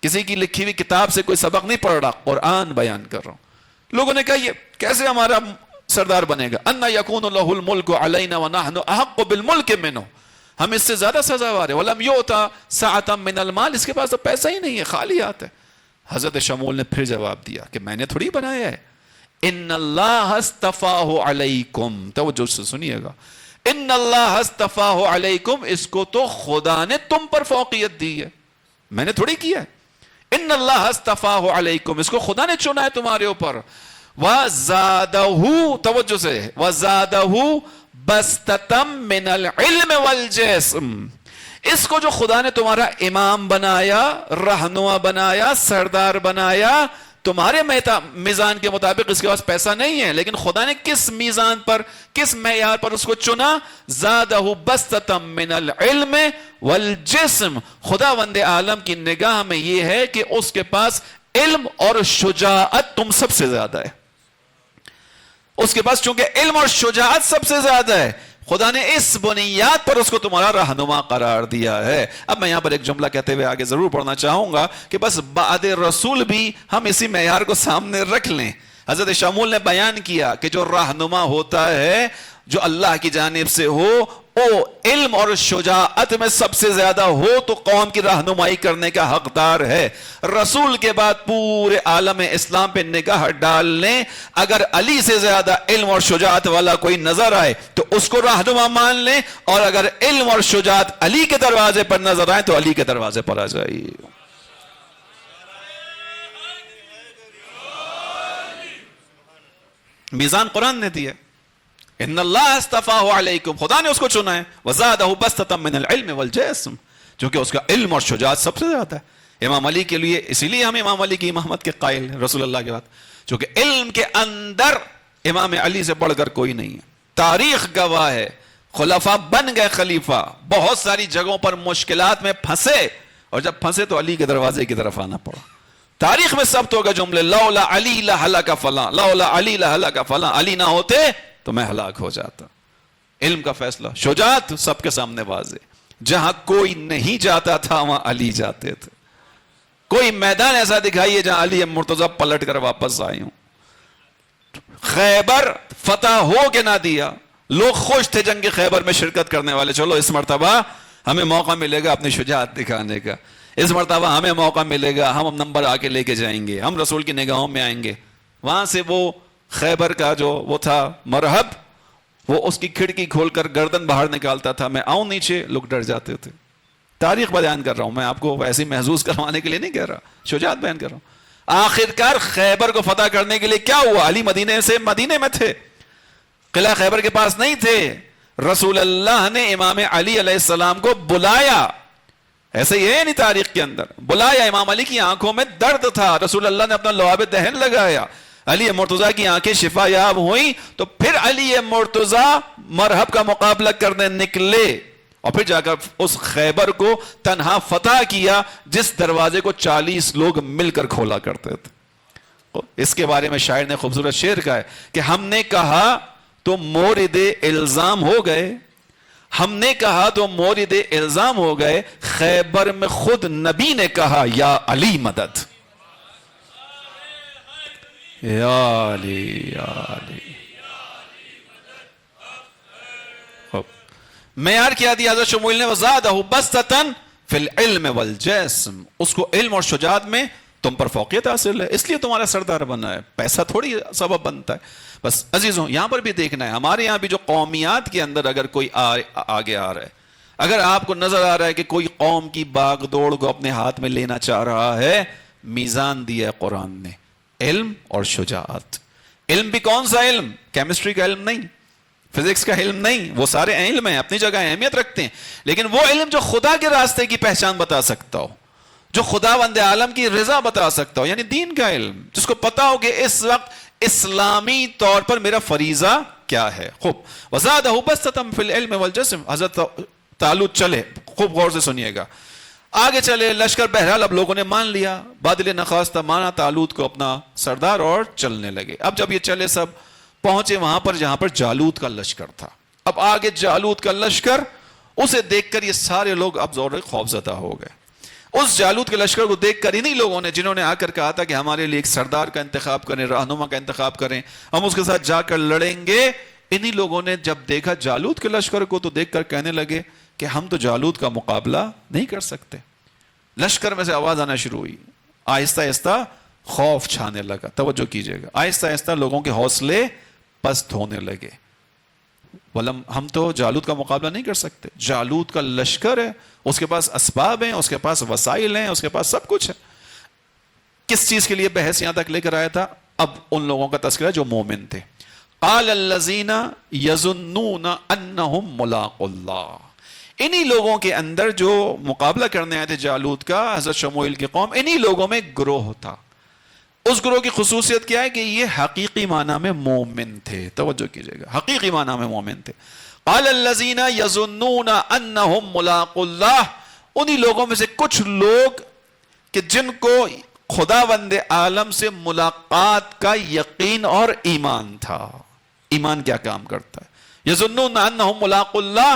S1: کسی کی لکھی ہوئی کتاب سے کوئی سبق نہیں پڑھ رہا، قرآن بیان کر رہا ہوں۔ لوگوں نے کہا یہ کیسے ہمارا سردار بنے گا؟ ان یکون لہ الملک علینا ونحن احق بالملک منہ، ہم اس سے زیادہ سزاوار ہیں۔ ولم یؤتا سعۃ من المال، اس کے پاس تو پیسہ ہی نہیں ہے، خالی ہاتھ ہے۔ حضرت شمول نے پھر جواب دیا کہ میں نے تھوڑی بنایا ہے، ان اللہ اصطفاہ علیکم، توجہ سے سنیے گا، ان اللہ اصطفاہ علیکم، اس کو تو خدا نے تم پر فوقیت دی ہے، میں نے تھوڑی کیا ہے۔ ان اللہ اصطفاہ علیکم، اس کو خدا نے چنا ہے تمہارے اوپر۔ وَزَادَهُ، توجہ سے، وَزَادَهُ بَسْطَةً مِّنَ الْعِلْمِ وَالْجِسْمِ، اس کو جو خدا نے تمہارا امام بنایا، رہنما بنایا، سردار بنایا، تمہارے میزان کے مطابق اس کے پاس پیسہ نہیں ہے، لیکن خدا نے کس میزان پر، کس معیار پر اس کو چنا؟ زادہ بسطۃ من العلم والجسم، خداوند عالم کی نگاہ میں یہ ہے کہ اس کے پاس علم اور شجاعت تم سب سے زیادہ ہے۔ اس کے پاس چونکہ علم اور شجاعت سب سے زیادہ ہے، خدا نے اس بنیاد پر اس کو تمہارا رہنما قرار دیا ہے. اب میں یہاں پر ایک جملہ کہتے ہوئے آگے ضرور پڑھنا چاہوں گا کہ بس بعد رسول بھی ہم اسی معیار کو سامنے رکھ لیں. حضرت شمول نے بیان کیا کہ جو رہنما ہوتا ہے جو اللہ کی جانب سے ہو وہ علم اور شجاعت میں سب سے زیادہ ہو تو قوم کی رہنمائی کرنے کا حقدار ہے. رسول کے بعد پورے عالم اسلام پہ نگاہ ڈال لیں, اگر علی سے زیادہ علم اور شجاعت والا کوئی نظر آئے تو اس کو رہنما مان لیں, اور اگر علم اور شجاعت علی کے دروازے پر نظر آئے تو علی کے دروازے پر آ جائیے. میزان قرآن نے دیا, ان اللہ اصطفاہ علیکم, خدا نے اس کو چنا ہے, وزادہ بسطۃ من العلم والجسم, چونکہ اس کا علم اور شجاعت سب سے زیادہ ہے. امام علی کے لیے اسی لیے ہم امام علی کی امامت کے قائل ہیں رسول اللہ کے بعد, چونکہ علم کے اندر امام علی سے بڑھ کر کوئی نہیں ہے. تاریخ گواہ ہے خلفاء بن گئے خلیفہ, بہت ساری جگہوں پر مشکلات میں پھنسے, اور جب پھنسے تو علی کے دروازے کی طرف آنا پڑا. تاریخ میں ثبت ہوگا جملے, لولا علی لہلک فلاں, لولا علی لہلک فلاں, علی نہ ہوتے تو میں ہلاک ہو جاتا. علم کا فیصلہ, شجاعت سب کے سامنے واضح, جہاں کوئی نہیں جاتا تھا وہاں علی جاتے تھے. کوئی میدان ایسا دکھائیے جہاں علی مرتضی پلٹ کر واپس آئے ہوں. خیبر فتح ہو کے نہ دیا, لوگ خوش تھے جنگ خیبر میں شرکت کرنے والے, چلو اس مرتبہ ہمیں موقع ملے گا اپنی شجاعت دکھانے کا, اس مرتبہ ہمیں موقع ملے گا, ہم نمبر آ کے لے کے جائیں گے, ہم رسول کی نگاہوں میں آئیں گے. وہاں سے وہ خیبر کا جو وہ تھا مرحب, وہ اس کی کھڑکی کھول کر گردن باہر نکالتا تھا, میں آؤں نیچے, لوگ ڈر جاتے تھے. تاریخ بیان کر رہا ہوں, میں آپ کو ویسے ہی محظوظ کروانے کے لیے نہیں کہہ رہا, شجاعت بیان کر رہا ہوں. آخرکار خیبر کو فتح کرنے کے لیے کیا ہوا, علی مدینے میں تھے, قلعہ خیبر کے پاس نہیں تھے. رسول اللہ نے امام علی علیہ السلام کو بلایا, ایسے ہی ہے نہیں تاریخ کے اندر, بلایا. امام علی کی آنکھوں میں درد تھا, رسول اللہ نے اپنا لعاب دہن لگایا, علی مرتضیٰ کی آنکھیں شفا یاب ہوئیں, تو پھر علی مرتضیٰ مرحب کا مقابلہ کرنے نکلے, اور پھر جا کر اس خیبر کو تنہا فتح کیا جس دروازے کو 40 لوگ مل کر کھولا کرتے تھے. اس کے بارے میں شاعر نے خوبصورت شعر کہا ہے کہ ہم نے کہا تو مورد الزام ہو گئے, ہم نے کہا تو مورد الزام ہو گئے, خیبر میں خود نبی نے کہا یا علی مدد, یا علی یا علی. معیار کیا دیا حضرت شمویل نے, وزادہ بسطۃ فی العلم والجسم, اس کو علم اور شجاعت میں تم پر فوقیت حاصل ہے, اس لیے تمہارا سردار بنا ہے, پیسہ تھوڑی سبب بنتا ہے. بس عزیزوں یہاں پر بھی دیکھنا ہے, ہمارے یہاں بھی جو قومیات کے اندر اگر کوئی آگے آ رہا ہے, اگر آپ کو نظر آ رہا ہے کہ کوئی قوم کی باغ دوڑ کو اپنے ہاتھ میں لینا چاہ رہا ہے, میزان دیا ہے قرآن نے, علم اور شجاعت. علم بھی کون سا علم, کیمسٹری کا علم نہیں, فزکس کا علم نہیں, وہ سارے علم ہیں, اپنی جگہ اہمیت رکھتے ہیں, لیکن وہ علم جو خدا کے راستے کی پہچان بتا سکتا ہو, جو خداوند عالم کی رضا بتا سکتا ہو, یعنی دین کا علم, جس کو پتا ہو کہ اس وقت اسلامی طور پر میرا فریضہ کیا ہے. خوب, وزادہ بسطۃ فی العلم والجسم. حضرت طالوت چلے, خوب غور سے سنیے گا, آگے چلے لشکر, بہرحال اب لوگوں نے مان لیا, بادل نخواستہ مانا طالوت کو اپنا سردار, اور چلنے لگے. اب جب یہ چلے سب پہنچے وہاں پر جہاں پر جالوت کا لشکر تھا. اب آگے جالوت کا لشکر, اسے دیکھ کر یہ سارے لوگ اب زور خوف زدہ ہو گئے. اس جالوت کے لشکر کو دیکھ کر انہی لوگوں نے جنہوں نے آ کر کہا تھا کہ ہمارے لیے ایک سردار کا انتخاب کریں, رہنما کا انتخاب کریں, ہم اس کے ساتھ جا کر لڑیں گے, انہی لوگوں نے جب دیکھا جالوت کے لشکر کو تو دیکھ کر کہنے لگے کہ ہم تو جالوت کا مقابلہ نہیں کر سکتے. لشکر میں سے آواز آنا شروع ہوئی, آہستہ آہستہ خوف چھانے لگا. توجہ کیجئے گا, آہستہ آہستہ لوگوں کے حوصلے پست ہونے لگے. ہم تو جالوت کا مقابلہ نہیں کر سکتے, جالوت کا لشکر ہے, اس کے پاس اسباب ہیں, اس کے پاس وسائل ہیں, اس کے پاس سب کچھ ہے. کس چیز کے لیے بحث یہاں تک لے کر آیا تھا؟ اب ان لوگوں کا تذکرہ جو مومن تھے. قال الذین یظنون انہم ملاق اللہ, انہی لوگوں کے اندر جو مقابلہ کرنے آئے تھے جالوت کا, حضرت شموئیل کی قوم, انہی لوگوں میں گروہ تھا. اس گروہ کی خصوصیت کیا ہے کہ یہ حقیقی معنی میں مومن تھے. توجہ کیجئے گا, حقیقی معنی میں مومن تھے. قال الذین یظنون انہم ملاق اللہ, انہی لوگوں میں سے کچھ لوگ کہ جن کو خداوند عالم سے ملاقات کا یقین اور ایمان تھا. ایمان کیا کام کرتا ہے, یظنون انہم ملاقو اللہ،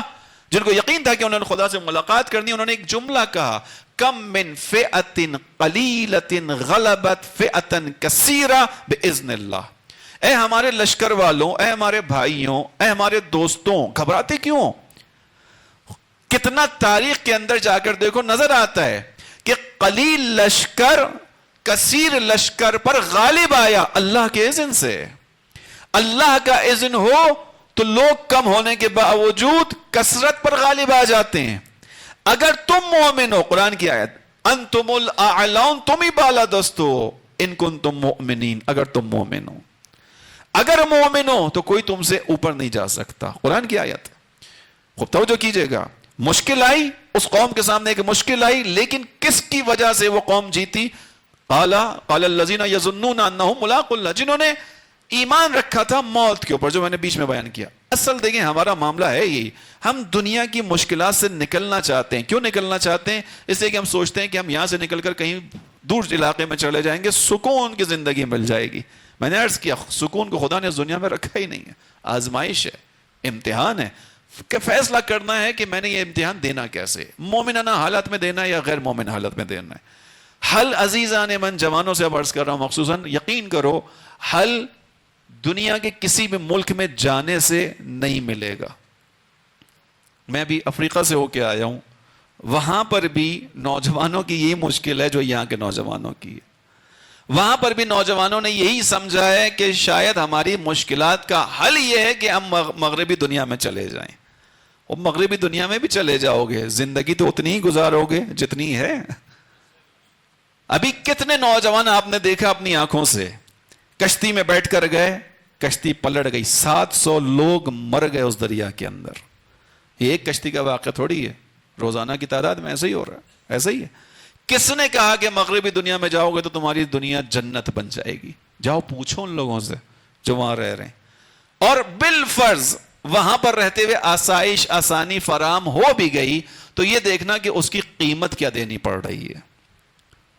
S1: جن کو یقین تھا کہ انہوں نے خدا سے ملاقات کرنی، انہوں نے ایک جملہ کہا، کم من فئۃ قلیلۃ غلبت فئۃ کثیرہ باذن اللہ. اے ہمارے لشکر والوں، اے ہمارے بھائیوں، اے ہمارے دوستوں، گھبراتے کیوں؟ کتنا تاریخ کے اندر جا کر دیکھو، نظر آتا ہے کہ قلیل لشکر کثیر لشکر پر غالب آیا اللہ کے اذن سے. اللہ کا اذن ہو تو لوگ کم ہونے کے باوجود کثرت پر غالب آ جاتے ہیں. اگر تم مومن ہو، قرآن کی آیت، انتم الاعلون، تم ہی بالا دست ہو، ان کنتم مؤمنین، اگر تم مومن ہو. اگر مومن ہو تو کوئی تم سے اوپر نہیں جا سکتا. قرآن کی آیت. خوب توجہ کیجئے گا. مشکل آئی اس قوم کے سامنے، ایک مشکل آئی، لیکن کس کی وجہ سے وہ قوم جیتی؟ قال الذین یظنون انہم ملاقو اللہ، جنہوں نے ایمان رکھا تھا موت کے اوپر، جو میں نے بیچ میں بیان کیا. اصل دیکھیں ہمارا معاملہ ہے یہی، ہم دنیا کی مشکلات سے نکلنا چاہتے ہیں. کیوں نکلنا چاہتے ہیں؟ اس لیے کہ ہم سوچتے ہیں کہ ہم یہاں سے نکل کر کہیں دور علاقے میں چلے جائیں گے، سکون کی زندگی مل جائے گی. میں نے عرض کیا سکون کو خدا نے اس دنیا میں رکھا ہی نہیں ہے. آزمائش ہے، امتحان ہے، کہ فیصلہ کرنا ہے کہ میں نے یہ امتحان دینا کیسے، مومنانہ حالت میں دینا ہے یا غیر مومن حالت میں دینا ہے. حل عزیزان من، جوانوں سے اب عرض کر رہا ہوں مخصوصاً، یقین کرو حل دنیا کے کسی بھی ملک میں جانے سے نہیں ملے گا. میں بھی افریقہ سے ہو کے آیا ہوں، وہاں پر بھی نوجوانوں کی یہی مشکل ہے جو یہاں کے نوجوانوں کی ہے. وہاں پر بھی نوجوانوں نے یہی سمجھا ہے کہ شاید ہماری مشکلات کا حل یہ ہے کہ ہم مغربی دنیا میں چلے جائیں. اور مغربی دنیا میں بھی چلے جاؤ گے، زندگی تو اتنی ہی گزارو گے جتنی ہے. ابھی کتنے نوجوان آپ نے دیکھا اپنی آنکھوں سے، کشتی میں بیٹھ کر گئے، کشتی پلٹ گئی، 700 لوگ مر گئے اس دریا کے اندر. یہ ایک کشتی کا واقعہ تھوڑی ہے، روزانہ کی تعداد میں ایسے ہی ہو رہا ہے. ایسا ہی ہے. کس نے کہا کہ مغربی دنیا میں جاؤ گے تو تمہاری دنیا جنت بن جائے گی؟ جاؤ پوچھو ان لوگوں سے جو وہاں رہ رہے ہیں. اور بالفرض وہاں پر رہتے ہوئے آسائش آسانی فراہم ہو بھی گئی تو یہ دیکھنا کہ اس کی قیمت کیا دینی پڑ رہی ہے.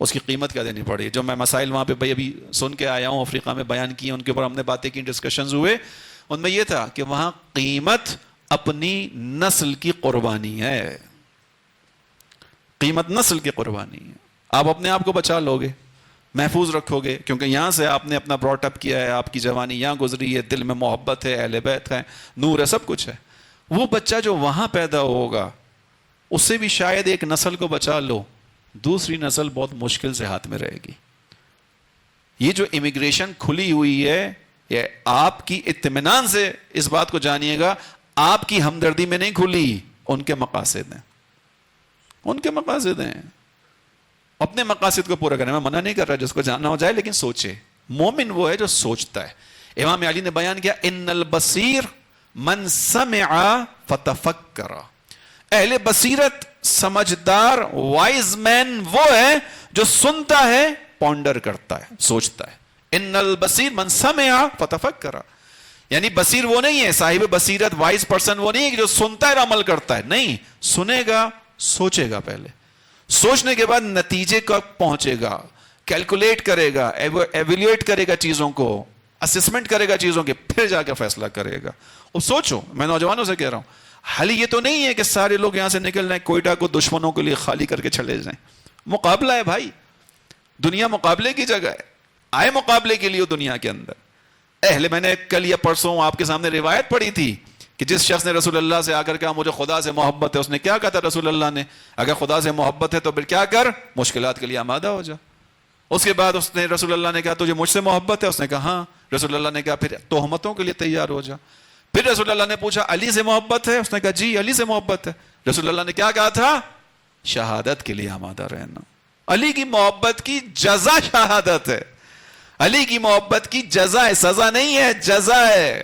S1: اس کی قیمت کیا دینی پڑی. جو میں مسائل وہاں پہ بھائی ابھی سن کے آیا ہوں افریقہ میں بیان کیے، ان کے اوپر ہم نے باتیں کی، ڈسکشنز ہوئے. ان میں یہ تھا کہ وہاں قیمت اپنی نسل کی قربانی ہے. قیمت نسل کی قربانی ہے. آپ اپنے آپ کو بچا لو گے، محفوظ رکھو گے، کیونکہ یہاں سے آپ نے اپنا براٹ اپ کیا ہے، آپ کی جوانی یہاں گزری ہے، دل میں محبت ہے، اہل بیت ہے، نور ہے، سب کچھ ہے. وہ بچہ جو وہاں پیدا ہوگا اس سے بھی شاید ایک نسل کو بچا لو، دوسری نسل بہت مشکل سے ہاتھ میں رہے گی. یہ جو امیگریشن کھلی ہوئی ہے، یہ آپ کی اطمینان سے اس بات کو جانیے گا، آپ کی ہمدردی میں نہیں کھلی، ان کے مقاصد ہیں. ان کے مقاصد ہیں. اپنے مقاصد کو پورا کرنے میں منع نہیں کر رہا، جس کو جاننا ہو جائے، لیکن سوچے. مومن وہ ہے جو سوچتا ہے. امام علی نے بیان کیا، ان البصیر من سمع فتفکر. اہل بصیرت، سمجھدار، وائز مین وہ ہے جو سنتا ہے، پونڈر کرتا ہے، سوچتا ہے. ان البصیر من سمع فتفکر. یعنی بصیر وہ نہیں ہے، صاحب بصیرت وائز پرسن وہ نہیں ہے کہ جو سنتا ہے اور عمل کرتا ہے. نہیں، سنے گا، سوچے گا، پہلے سوچنے کے بعد نتیجے کا پہنچے گا، کیلکولیٹ کرے گا، ایویلویٹ کرے گا چیزوں کو، اسسمنٹ کرے گا چیزوں کے، پھر جا کے فیصلہ کرے گا. اب سوچو، میں نوجوانوں سے کہہ رہا ہوں، حل یہ تو نہیں ہے کہ سارے لوگ یہاں سے نکل جائیں، کوئٹہ کو دشمنوں کے لیے خالی کر کے چلے جائیں. مقابلہ ہے بھائی، دنیا مقابلے کی جگہ ہے. آئے مقابلے کے لیے دنیا کے اندر. میں نے کل یا پرسوں آپ کے سامنے روایت پڑھی تھی کہ جس شخص نے رسول اللہ سے آ کر کہا مجھے خدا سے محبت ہے، اس نے کیا کہا تھا رسول اللہ نے؟ اگر خدا سے محبت ہے تو پھر کیا کر، مشکلات کے لیے آمادہ ہو جا. اس کے بعد اس نے رسول اللہ نے کہا تجھے مجھ سے محبت ہے؟ اس نے کہا ہاں. رسول اللہ نے کہا پھر تہمتوں کے لیے تیار ہو جا. پھر رسول اللہ نے پوچھا علی سے محبت ہے؟ اس نے کہا جی علی سے محبت ہے. رسول اللہ نے کیا کہا تھا؟ شہادت کے لیے آمادہ رہنا. علی کی محبت کی جزا شہادت ہے. علی کی محبت کی جزا ہے، سزا نہیں ہے، جزا ہے.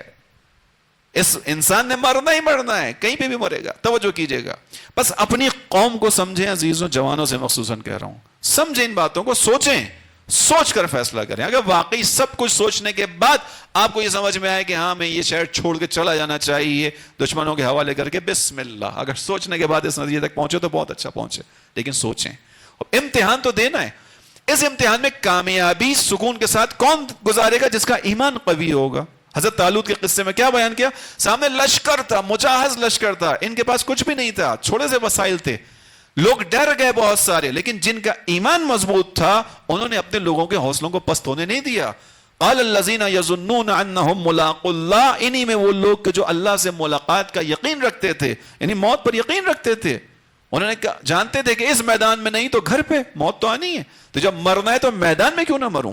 S1: اس انسان نے مرنا ہی مرنا ہے، کہیں پہ بھی مرے گا. توجہ کیجئے گا. بس اپنی قوم کو سمجھیں عزیزوں، جوانوں سے مخصوصاً کہہ رہا ہوں، سمجھیں ان باتوں کو، سوچیں، سوچ کر فیصلہ کریں. اگر واقعی سب کچھ سوچنے کے بعد آپ کو یہ سمجھ میں آئے کہ ہاں میں یہ شہر چھوڑ کے چلا جانا چاہیے دشمنوں کے حوالے کر کے، بسم اللہ. اگر سوچنے کے بعد اس نتیجے تک پہنچے تو بہت اچھا پہنچے، لیکن سوچیں. امتحان تو دینا ہے. اس امتحان میں کامیابی سکون کے ساتھ کون گزارے گا؟ جس کا ایمان قوی ہوگا. حضرت طالوت کے قصے میں کیا بیان کیا؟ سامنے لشکر تھا، مجہز لشکر تھا، ان کے پاس کچھ بھی نہیں تھا، چھوٹے سے وسائل تھے، لوگ ڈر گئے بہت سارے، لیکن جن کا ایمان مضبوط تھا انہوں نے اپنے لوگوں کے حوصلوں کو پست ہونے نہیں دیا. قال الذین یظنون انہم ملاقو اللہ، انہی میں وہ لوگ کہ جو اللہ سے ملاقات کا یقین رکھتے تھے، یعنی موت پر یقین رکھتے تھے. انہوں نے جانتے تھے کہ اس میدان میں نہیں تو گھر پہ موت تو آنی ہے، تو جب مرنا ہے تو میدان میں کیوں نہ مروں،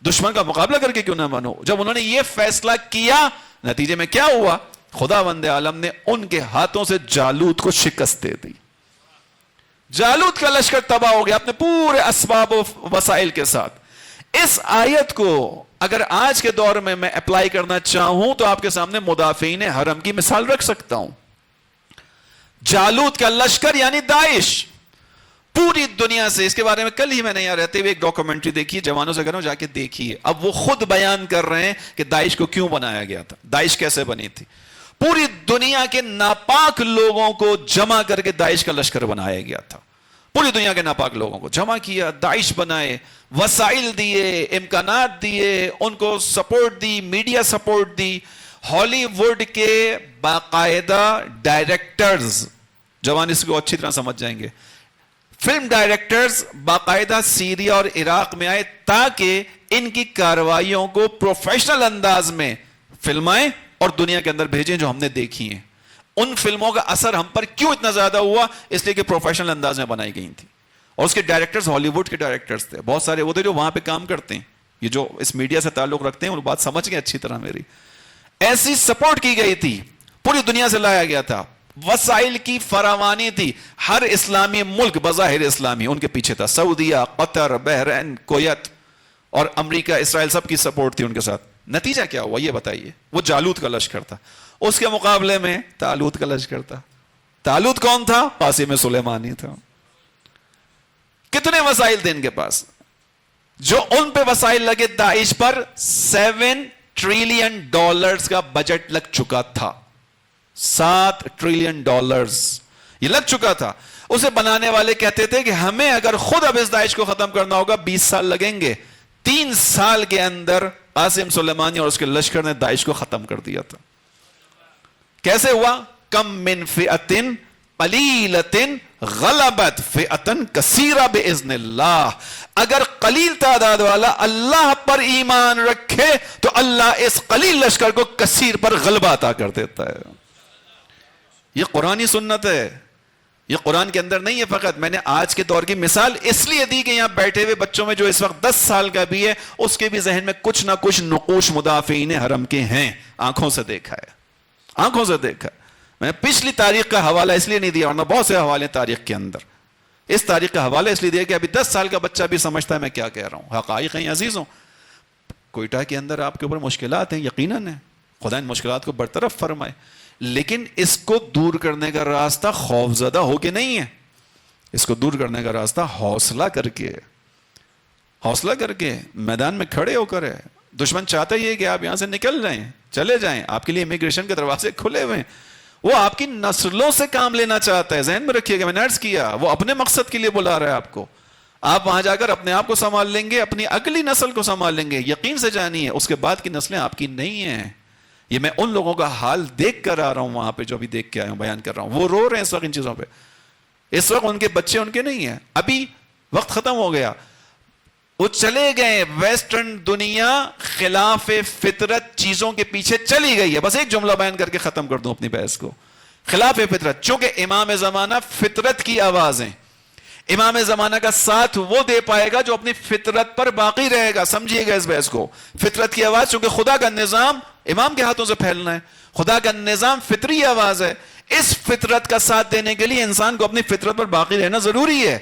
S1: دشمن کا مقابلہ کر کے کیوں نہ مروں. جب انہوں نے یہ فیصلہ کیا، نتیجے میں کیا ہوا؟ خداوند عالم نے ان کے ہاتھوں سے جالوت کو شکست دے دی. جالوت کا لشکر تباہ ہو گیا اپنے پورے اسباب و وسائل کے ساتھ. اس آیت کو اگر آج کے دور میں میں اپلائی کرنا چاہوں تو آپ کے سامنے مدافعین حرم کی مثال رکھ سکتا ہوں. جالوت کا لشکر یعنی داعش پوری دنیا سے، اس کے بارے میں کل ہی میں نے یہاں رہتے ہوئے ایک ڈاکومنٹری دیکھی، جوانوں سے کہہ رہا ہوں جا کے دیکھیے. اب وہ خود بیان کر رہے ہیں کہ داعش کو کیوں بنایا گیا تھا، داعش کیسے بنی تھی. پوری دنیا کے ناپاک لوگوں کو جمع کر کے داعش کا لشکر بنایا گیا تھا. پوری دنیا کے ناپاک لوگوں کو جمع کیا، داعش بنائے، وسائل دیے، امکانات دیے، ان کو سپورٹ دی، میڈیا سپورٹ دی. ہالی ووڈ کے باقاعدہ ڈائریکٹرز، جوان اس کو اچھی طرح سمجھ جائیں گے، فلم ڈائریکٹرز باقاعدہ سیریا اور عراق میں آئے تاکہ ان کی کارروائیوں کو پروفیشنل انداز میں فلمائیں اور دنیا کے اندر بھیجیں جو ہم نے دیکھی ہیں. ان فلموں کا اثر ہم پر کیوں اتنا زیادہ ہوا؟ اس لیے کہ پروفیشنل انداز میں بنائی گئی تھی. اور اس کے ڈائریکٹرز ہالی ووڈ کے ڈائریکٹرز تھے، بہت سارے وہ تھے جو وہاں پہ کام کرتے ہیں، یہ جو اس میڈیا سے تعلق رکھتے ہیں وہ بات سمجھ گئے اچھی طرح میری. ایسی سپورٹ کی گئی تھی، پوری دنیا سے لایا گیا تھا، وسائل کی فراوانی تھی. ہر اسلامی ملک بظاہر اسلامی ان کے پیچھے تھا، سعودیہ، قطر، بحرین، کویت اور امریکہ، اسرائیل، سب کی سپورٹ تھی ان کے ساتھ. نتیجہ کیا ہوا یہ بتائیے؟ وہ جالوت کا لشکر تھا، اس کے مقابلے میں طالوت کا لشکر تھا. طالوت کون تھا؟ قاسم سلیمانی تھا. کتنے وسائل تھے ان کے پاس؟ جو ان پہ وسائل لگے داعش پر $7 ٹریلین کا بجٹ لگ چکا تھا. $7 ٹریلین یہ لگ چکا تھا. اسے بنانے والے کہتے تھے کہ ہمیں اگر خود اب اس داعش کو ختم کرنا ہوگا 20 سال لگیں گے. 3 سال کے اندر قاسم سلیمانی اور اس کے لشکر نے داعش کو ختم کر دیا تھا. کیسے ہوا؟ کم من فئۃ قلیلۃ غلبت فئۃ کثیرۃ باذن اللہ. اگر قلیل تعداد والا اللہ پر ایمان رکھے تو اللہ اس قلیل لشکر کو کثیر پر غلبہ عطا کر دیتا ہے. یہ قرآنی سنت ہے، یہ قرآن کے اندر نہیں ہے. فقط میں نے آج کے دور کی مثال اس لیے دی کہ یہاں بیٹھے ہوئے بچوں میں جو اس وقت 10 سال کا بھی ہے اس کے بھی ذہن میں کچھ نہ کچھ نقوش مدافعین حرم کے ہیں. آنکھوں سے دیکھا ہے، آنکھوں سے دیکھا. میں نے پچھلی تاریخ کا حوالہ اس لیے نہیں دیا، ورنہ بہت سے حوالے تاریخ کے اندر. اس تاریخ کا حوالہ اس لیے دیا کہ ابھی 10 سال کا بچہ بھی سمجھتا ہے میں کیا کہہ رہا ہوں. حقائق ہیں عزیزوں. کوئٹہ کے اندر آپ کے اوپر مشکلات ہیں، یقیناً ہیں، خدا ان مشکلات کو برطرف فرمائے، لیکن اس کو دور کرنے کا راستہ خوف زدہ ہو کے نہیں ہے. اس کو دور کرنے کا راستہ حوصلہ کر کے، حوصلہ کر کے میدان میں کھڑے ہو کر ہے. دشمن چاہتا ہی ہے کہ آپ یہاں سے نکل جائیں، چلے جائیں. آپ کے لیے امیگریشن کے دروازے کھلے ہوئے ہیں. وہ آپ کی نسلوں سے کام لینا چاہتا ہے. ذہن میں رکھیے گا، میں نے عرض کیا وہ اپنے مقصد کے لیے بلا رہا ہے آپ کو. آپ وہاں جا کر اپنے آپ کو سنبھال لیں گے، اپنی اگلی نسل کو سنبھال لیں گے. یقین سے جانیے اس کے بعد کی نسلیں آپ کی نہیں ہیں. یہ میں ان لوگوں کا حال دیکھ کر آ رہا ہوں وہاں پہ جو ابھی دیکھ کے آیا ہوں، بیان کر رہا ہوں. وہ رو رہے ہیں اس وقت ان چیزوں پہ. اس وقت ان کے بچے ان کے نہیں ہیں. ابھی وقت ختم ہو گیا، وہ چلے گئے. ویسٹرن دنیا خلاف فطرت چیزوں کے پیچھے چلی گئی ہے. بس ایک جملہ بیان کر کے ختم کر دوں اپنی بحث کو. خلاف فطرت، چونکہ امام زمانہ فطرت کی آواز ہیں. امام زمانہ کا ساتھ وہ دے پائے گا جو اپنی فطرت پر باقی رہے گا. سمجھیے گا اس بحث کو. فطرت کی آواز، چونکہ خدا کا نظام امام کے ہاتھوں سے پھیلنا ہے. خدا کا نظام فطری آواز ہے. اس فطرت کا ساتھ دینے کے لیے انسان کو اپنی فطرت پر باقی رہنا ضروری ہے.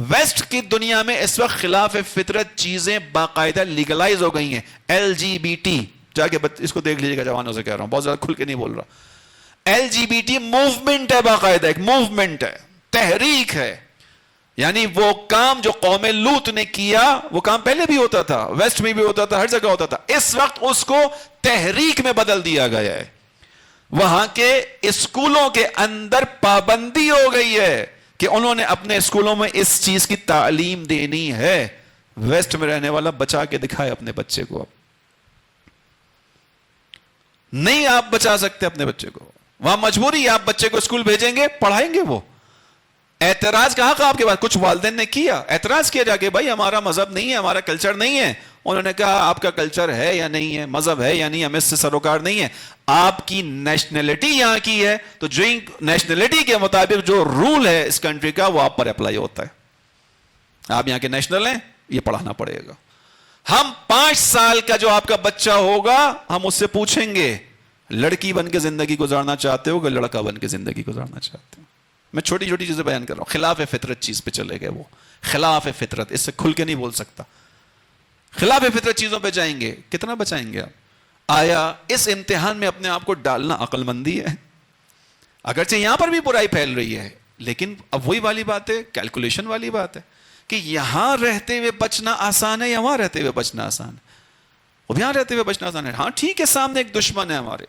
S1: ویسٹ کی دنیا میں اس وقت خلاف فطرت چیزیں باقاعدہ لیگلائز ہو گئی ہیں. LGBT، جا کے اس کو دیکھ لیجیے گا، جوانوں سے کہہ رہا ہوں، بہت زیادہ کھل کے نہیں بول رہا. LGBT موومنٹ ہے، باقاعدہ ایک موومنٹ ہے، تحریک ہے. یعنی وہ کام جو قوم لوط نے کیا وہ کام پہلے بھی ہوتا تھا، ویسٹ میں بھی ہوتا تھا، ہر جگہ ہوتا تھا. اس وقت اس کو تحریک میں بدل دیا گیا ہے. وہاں کے اسکولوں کے اندر پابندی ہو گئی ہے کہ انہوں نے اپنے اسکولوں میں اس چیز کی تعلیم دینی ہے. ویسٹ میں رہنے والا بچا کے دکھائے اپنے بچے کو. نہیں آپ بچا سکتے اپنے بچے کو, وہاں مجبوری ہے, آپ بچے کو اسکول بھیجیں گے, پڑھائیں گے, وہ اعتراض کا حق آپ کے پاس. کچھ والدین نے کیا, اعتراض کیا جا کے, بھائی ہمارا مذہب نہیں ہے, ہمارا کلچر نہیں ہے. انہوں نے کہا آپ کا کلچر ہے یا نہیں ہے, مذہب ہے یا نہیں, ہمیں اس سے سروکار نہیں ہے. آپ کی نیشنلٹی یہاں کی ہے, تو جو نیشنلٹی کے مطابق جو رول ہے اس کنٹری کا وہ آپ پر اپلائی ہوتا ہے. آپ یہاں کے نیشنل ہیں, یہ پڑھانا پڑے گا. ہم 5 سال کا جو آپ کا بچہ ہوگا, ہم اس سے پوچھیں گے لڑکی بن کے زندگی گزارنا چاہتے ہو کہ لڑکا بن کے زندگی گزارنا چاہتے ہو. میں چھوٹی چھوٹی چیزیں بیان کر رہا ہوں, خلاف فطرت چیز پہ چلے گئے, وہ خلاف فطرت, اس سے کھل کے نہیں بول سکتا. خلاف فطرت چیزوں پہ جائیں گے, کتنا بچائیں گے آپ؟ آیا اس امتحان میں اپنے آپ کو ڈالنا عقل مندی ہے؟ اگرچہ یہاں پر بھی برائی پھیل رہی ہے, لیکن اب وہی والی بات ہے, کیلکولیشن والی بات ہے کہ یہاں رہتے ہوئے بچنا آسان ہے یا وہاں رہتے ہوئے بچنا آسان ہے. اب یہاں رہتے ہوئے بچنا آسان ہے. ہاں ٹھیک ہے, سامنے ایک دشمن ہے ہمارے,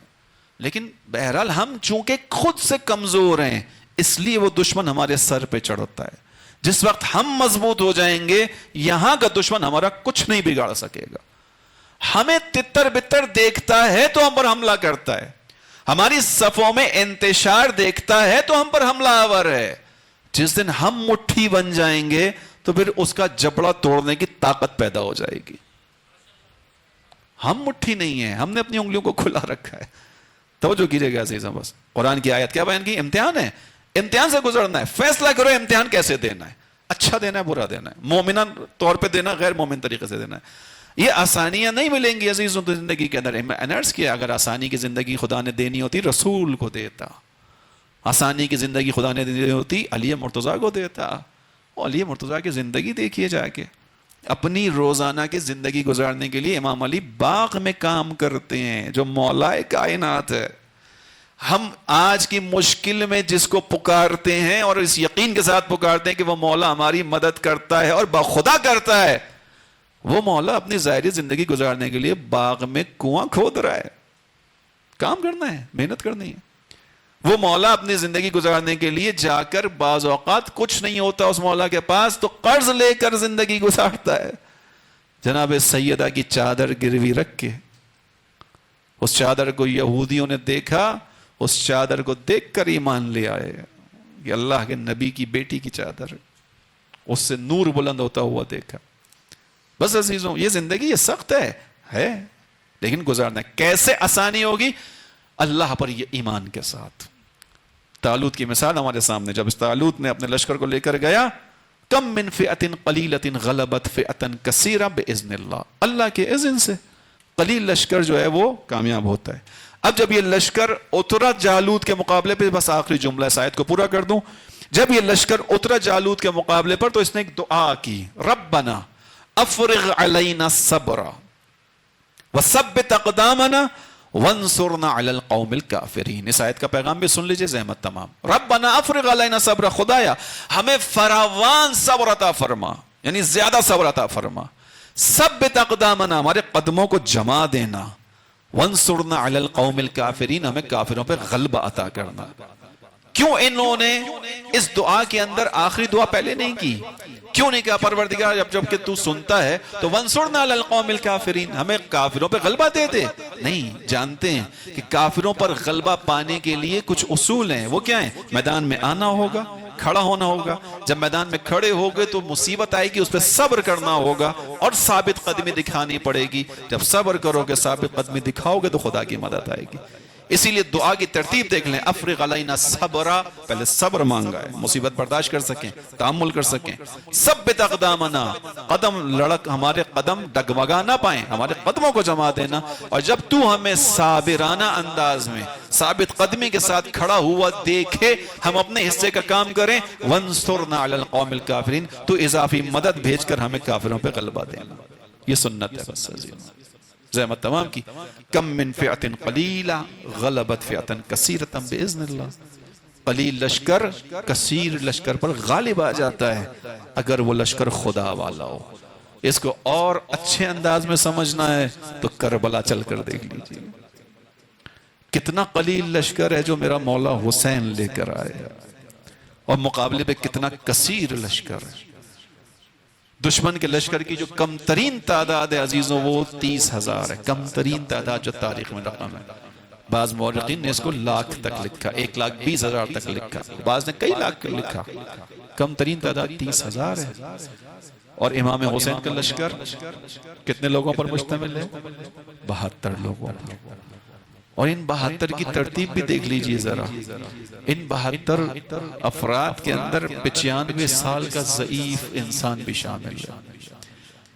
S1: لیکن بہرحال ہم چونکہ خود سے کمزور ہیں, اس لیے وہ دشمن ہمارے سر پہ چڑھتا ہے. جس وقت ہم مضبوط ہو جائیں گے, یہاں کا دشمن ہمارا کچھ نہیں بگاڑ سکے گا. ہمیں تتر بتر دیکھتا ہے تو ہم پر حملہ کرتا ہے, ہماری صفوں میں انتشار دیکھتا ہے تو ہم پر حملہ آور ہے. جس دن ہم مٹھی بن جائیں گے تو پھر اس کا جبڑا توڑنے کی طاقت پیدا ہو جائے گی. ہم مٹھی نہیں ہیں, ہم نے اپنی انگلیوں کو کھلا رکھا ہے. توجہ کیجئے گا عزیزاں, بس قرآن کی آیت کیا بیان کی؟ امتحان ہے, امتحان سے گزرنا ہے. فیصلہ کرو امتحان کیسے دینا ہے, اچھا دینا ہے برا دینا ہے, مومنہ طور پہ دینا, غیر مومن طریقے سے دینا ہے. یہ آسانیاں نہیں ملیں گی عزیزوں تو زندگی کے اندر. میں نے عرض کیا, اگر آسانی کی زندگی خدا نے دینی ہوتی رسول کو دیتا, آسانی کی زندگی خدا نے دینی ہوتی علی مرتضیٰ کو دیتا. اور علی مرتضیٰ کی زندگی دیکھیے جا کے, اپنی روزانہ کی زندگی گزارنے کے لیے امام علی باغ میں کام کرتے ہیں, جو مولا کائنات ہے. ہم آج کی مشکل میں جس کو پکارتے ہیں اور اس یقین کے ساتھ پکارتے ہیں کہ وہ مولا ہماری مدد کرتا ہے اور بخدا کرتا ہے, وہ مولا اپنی ظاہری زندگی گزارنے کے لیے باغ میں کنواں کھود رہا ہے. کام کرنا ہے, محنت کرنی ہے. وہ مولا اپنی زندگی گزارنے کے لیے جا کر بعض اوقات کچھ نہیں ہوتا اس مولا کے پاس, تو قرض لے کر زندگی گزارتا ہے. جناب سیدہ کی چادر گروی رکھ کے, اس چادر کو یہودیوں نے دیکھا, اس چادر کو دیکھ کر ایمان لے آئے. یہ اللہ کے نبی کی بیٹی کی چادر, اس سے نور بلند ہوتا ہوا دیکھا. بس عزیزوں, یہ زندگی یہ سخت ہے لیکن گزارنا ہے. کیسے آسانی ہوگی؟ اللہ پر یہ ایمان کے ساتھ. طالوت کی مثال ہمارے سامنے, جب اس طالوت نے اپنے لشکر کو لے کر گیا, کم من فئۃ قلیلۃ غلبت فئۃ کثیرۃ باذن اللہ, اللہ کے اذن سے قلیل لشکر جو ہے وہ کامیاب ہوتا ہے. اب جب یہ لشکر اترا جالوت کے مقابلے پہ, بس آخری جملہ اس آیت کو پورا کر دوں, جب یہ لشکر اترا جالوت کے مقابلے پر تو اس نے ایک دعا کی, ربنا افرغ علینا الصبر وثبت اقدامنا وانصرنا علی القوم الکافرین. اس آیت کا پیغام بھی سن لیجئے زحمت تمام. ربنا افرغ علینا صبر, خدایا ہمیں فراوان صبر عطا فرما, یعنی زیادہ صبر عطا فرما. ثبت اقدامنا, ہمارے قدموں کو جما دینا. وانصرنا علی القوم الکافرین, ہمیں کافروں پہ غلبہ عطا کرنا. کیوں انہوں نے اس دعا کے اندر آخری دعا پہلے نہیں کی؟ کیوں نہیں کہا پروردگار جب کہ تو سنتا ہے تو وانصرنا علی القوم الکافرین, ہمیں کافروں پہ غلبہ دے دے؟ نہیں, جانتے ہیں کہ کافروں پر غلبہ پانے کے لیے کچھ اصول ہیں. وہ کیا ہیں؟ میدان میں آنا ہوگا, کھڑا ہونا ہوگا. جب میدان میں کھڑے ہوگے تو مصیبت آئے گی, اس پہ صبر کرنا ہوگا اور ثابت قدمی دکھانی پڑے گی. جب صبر کرو گے, ثابت قدمی دکھاؤ گے تو خدا کی مدد آئے گی. اسی لیے دعا کی ترتیب دیکھ لیں, افرغ علینا صبرا, پہلے صبر مانگا ہے, مصیبت برداشت کر سکیں, تحمل کر سکیں. ثبت اقدامنا, قدم لڑک, ہمارے قدم ڈگمگا نہ پائیں, ہمارے قدموں کو جما دینا. اور جب تو ہمیں صابرانہ انداز میں ثابت قدمی کے ساتھ کھڑا ہوا دیکھے, ہم اپنے حصے کا کام کریں. وانصرنا علی القوم الکافرین, تو اضافی مدد بھیج کر ہمیں کافروں پہ غلبہ دینا. یہ سنت ہے بس عزیز. زحمت تمام کی. کم من فئۃ قلیلہ غلبت فئۃ کثیرۃ باذن اللہ. قلیل لشکر کثیر لشکر پر غالب آ جاتا ہے اگر وہ لشکر خدا والا ہو. اس کو اور اچھے انداز میں سمجھنا ہے تو کربلا چل کر دیکھ لیجیے, کتنا قلیل لشکر ہے جو میرا مولا حسین لے کر آئے, اور مقابلے پہ کتنا کثیر لشکر ہے. دشمن کے لشکر کی جو کم ترین تعداد ہے عزیزوں وہ 30,000 ہے, کم ترین تعداد جو تاریخ میں رقم ہے. بعض مورخین نے اس کو لاکھ تک لکھا، 1,20,000 تک لکھا، بعض نے کئی لاکھ لکھا، کم ترین تعداد 30,000 ہے۔ اور امام حسین کا لشکر کتنے لوگوں پر مشتمل ہے؟ 72 لوگوں پر۔ اور ان 72 کی ترتیب بھی دیکھ لیجئے ذرا، ان 72 افراد کے اندر 95 سال کا ضعیف انسان بھی شامل ہے،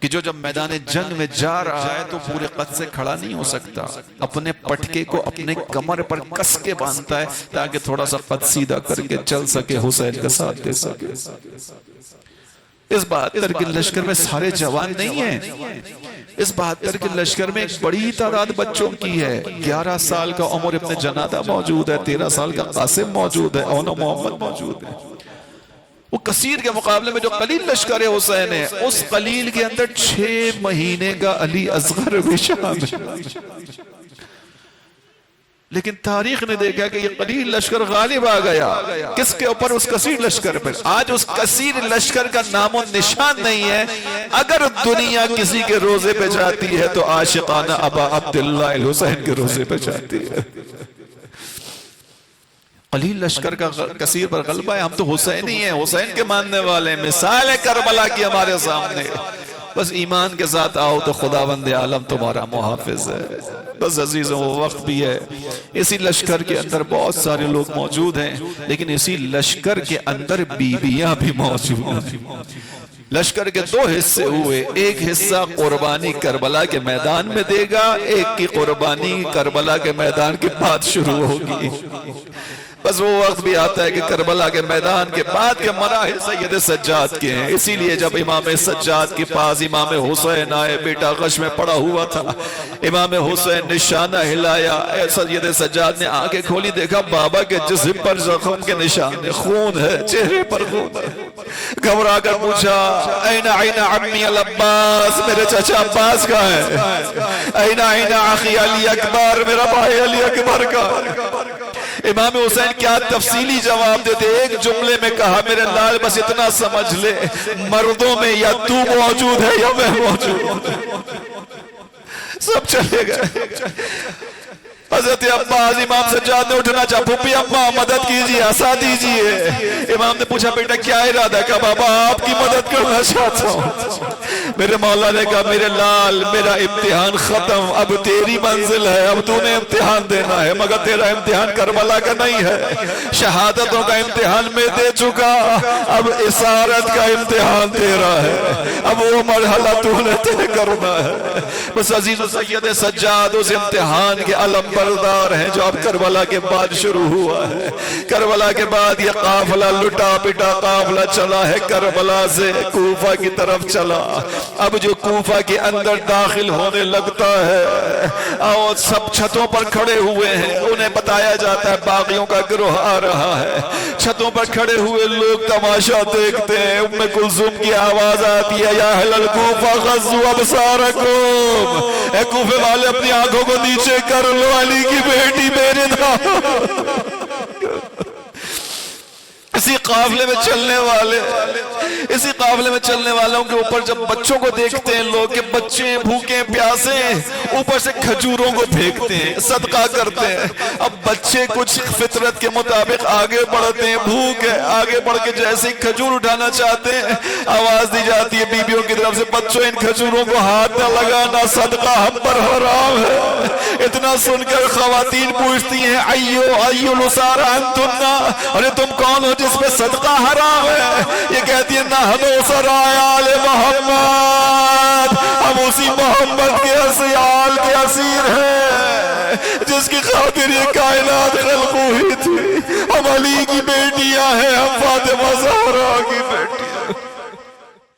S1: کہ جو جب میدان جنگ میں جا رہا ہے تو پورے قد سے کھڑا نہیں ہو سکتا، اپنے پٹکے کو اپنے کمر پر کس کے باندھتا ہے تاکہ تھوڑا سا قد سیدھا کر کے چل سکے، حسین کا ساتھ دے سکے۔ اس 72 کے لشکر میں سارے جوان نہیں ہیں، اس 72 کے لشکر میں ایک بڑی تعداد بچوں کی ہے۔ 11 سال کا عمر ابن جنادہ موجود ہے، 13 سال کا قاسم موجود ہے، اون محمد موجود ہے۔ وہ کثیر کے مقابلے میں جو قلیل لشکر حسین ہے، اس قلیل کے اندر 6 مہینے کا علی اصغر بھی شامل ہے۔ لیکن تاریخ نے دیکھا کہ یہ قلیل لشکر غالب آ گیا، کس کے اوپر؟ اس کثیر لشکر پر۔ آج اس کثیر لشکر کا نام و نشان نہیں ہے۔ اگر دنیا کسی کے روزے پہ جاتی ہے تو عاشقانہ ابا عبداللہ الحسین کے روزے پہ جاتی ہے۔ قلیل لشکر کا کثیر پر غلبہ ہے۔ ہم تو حسینی ہیں، حسین کے ماننے والے ہیں، مثال کربلا کی ہمارے سامنے۔ بس ایمان کے ساتھ آؤ تو خداوند عالم تمہارا محافظ ہے۔ بس عزیزوں، وہ وقت بھی ہے۔ اسی لشکر کے اندر بہت سارے لوگ موجود ہیں، لیکن اسی لشکر کے اندر بیویاں بھی موجود ہیں۔ لشکر کے 2 حصے ہوئے، ایک حصہ قربانی کربلا کے میدان میں دے گا، ایک کی قربانی کربلا کے میدان کے بعد شروع ہوگی۔ بس وہ وقت بھی آتا ہے کہ کربلا کے میدان کے بعد کے مراحل سید سجاد کے ہیں۔ اسی لیے جب امام سجاد کے پاس امام حسین آئے، بیٹا غش میں پڑا ہوا تھا، امام حسین نے نشانہ ہلایا، سید سجاد نے آنکھیں کھولی، دیکھا بابا کے جسم پر زخم کے نشان، خون ہے، چہرے پر خون ہے۔ گھبرا کر پوچھا، این عمی العباس، میرے چچا عباس کا ہے؟ این اخی علی اکبر، میرا بھائی علی اکبر کا؟ امام حسین کیا تفصیلی جواب دیتے؟ ایک جملے میں کہا، میرے لال بس اتنا سمجھ لے، مردوں میں یا تو موجود ہے یا میں موجود ہوں۔ سب چلے گئے۔ حضرت عباس، امام سجاد نے اٹھنا چاہا، پھوپھی اماں مدد کیجیے، عصا دیجیے۔ امام نے پوچھا، بیٹا کیا ارادہ ہے؟ کہا بابا آپ کی مدد کرنا چاہتا ہوں۔ میرے مولا نے کہا، میرے لال میرا امتحان ختم، اب تیری منزل ہے، اب تو نے امتحان دینا ہے، مگر تیرا امتحان کربلا کا نہیں ہے، شہادتوں کا امتحان میں دے چکا، اب اسارت کا امتحان تیرا ہے، اب وہ مرحلہ تو نے طے کرنا ہے۔ بس عزیز و سید سجاد اس امتحان کے علم بردار ہیں جو اب کربلا کے بعد شروع ہوا ہے۔ کربلا کے بعد یہ قافلہ لٹا پٹا قافلہ چلا ہے، کربلا سے کوفہ کی طرف چلا۔ اب جو کوفہ کے اندر داخل ہونے لگتا ہے، اور سب چھتوں پر کھڑے ہوئے ہیں، انہیں بتایا جاتا ہے باغیوں کا گروہ آ رہا ہے۔ چھتوں پر کھڑے ہوئے لوگ تماشا دیکھتے ہیں۔ ام کلثوم کی آواز آتی ہے، یا اہل الکوفہ غضوا ابصارکم، اے کوفے والے اپنی آنکھوں کو نیچے کر لو، علی کی بیٹی میرے دھاؤ۔ اسی قافلے میں چلنے والوں کے اوپر جب بچوں کو دیکھتے ہیں لوگ کہ بچے بھوکے پیاسے ہیں، اوپر سے کھجوروں کو پھینکتے ہیں، صدقہ کرتے ہیں۔ اب بچے کچھ فطرت کے مطابق آگے بڑھتے ہیں، بھوک ہے، آگے بڑھ کے جیسے کھجور اٹھانا چاہتے ہیں، آواز دی جاتی ہے بیبیوں کی طرف سے، بچوں ان کھجوروں کو ہاتھ نہ لگانا، صدقہ ہم پر حرام ہے۔ اتنا سن کر خواتین پوچھتی ہیں، ایو الاسارا انتنا، ارے تم کون ہو جس پہ صدقہ حرام ہے؟ یہ کہتی ہے، نحن اسراء آل محمد، ہم اسی محمد کے آل کے اسیر ہیں جس کی خاطر یہ کائنات خلق ہوئی تھی۔ ہم علی کی بیٹیاں ہیں، ہم فاطمہ زہرا کی بیٹیاں۔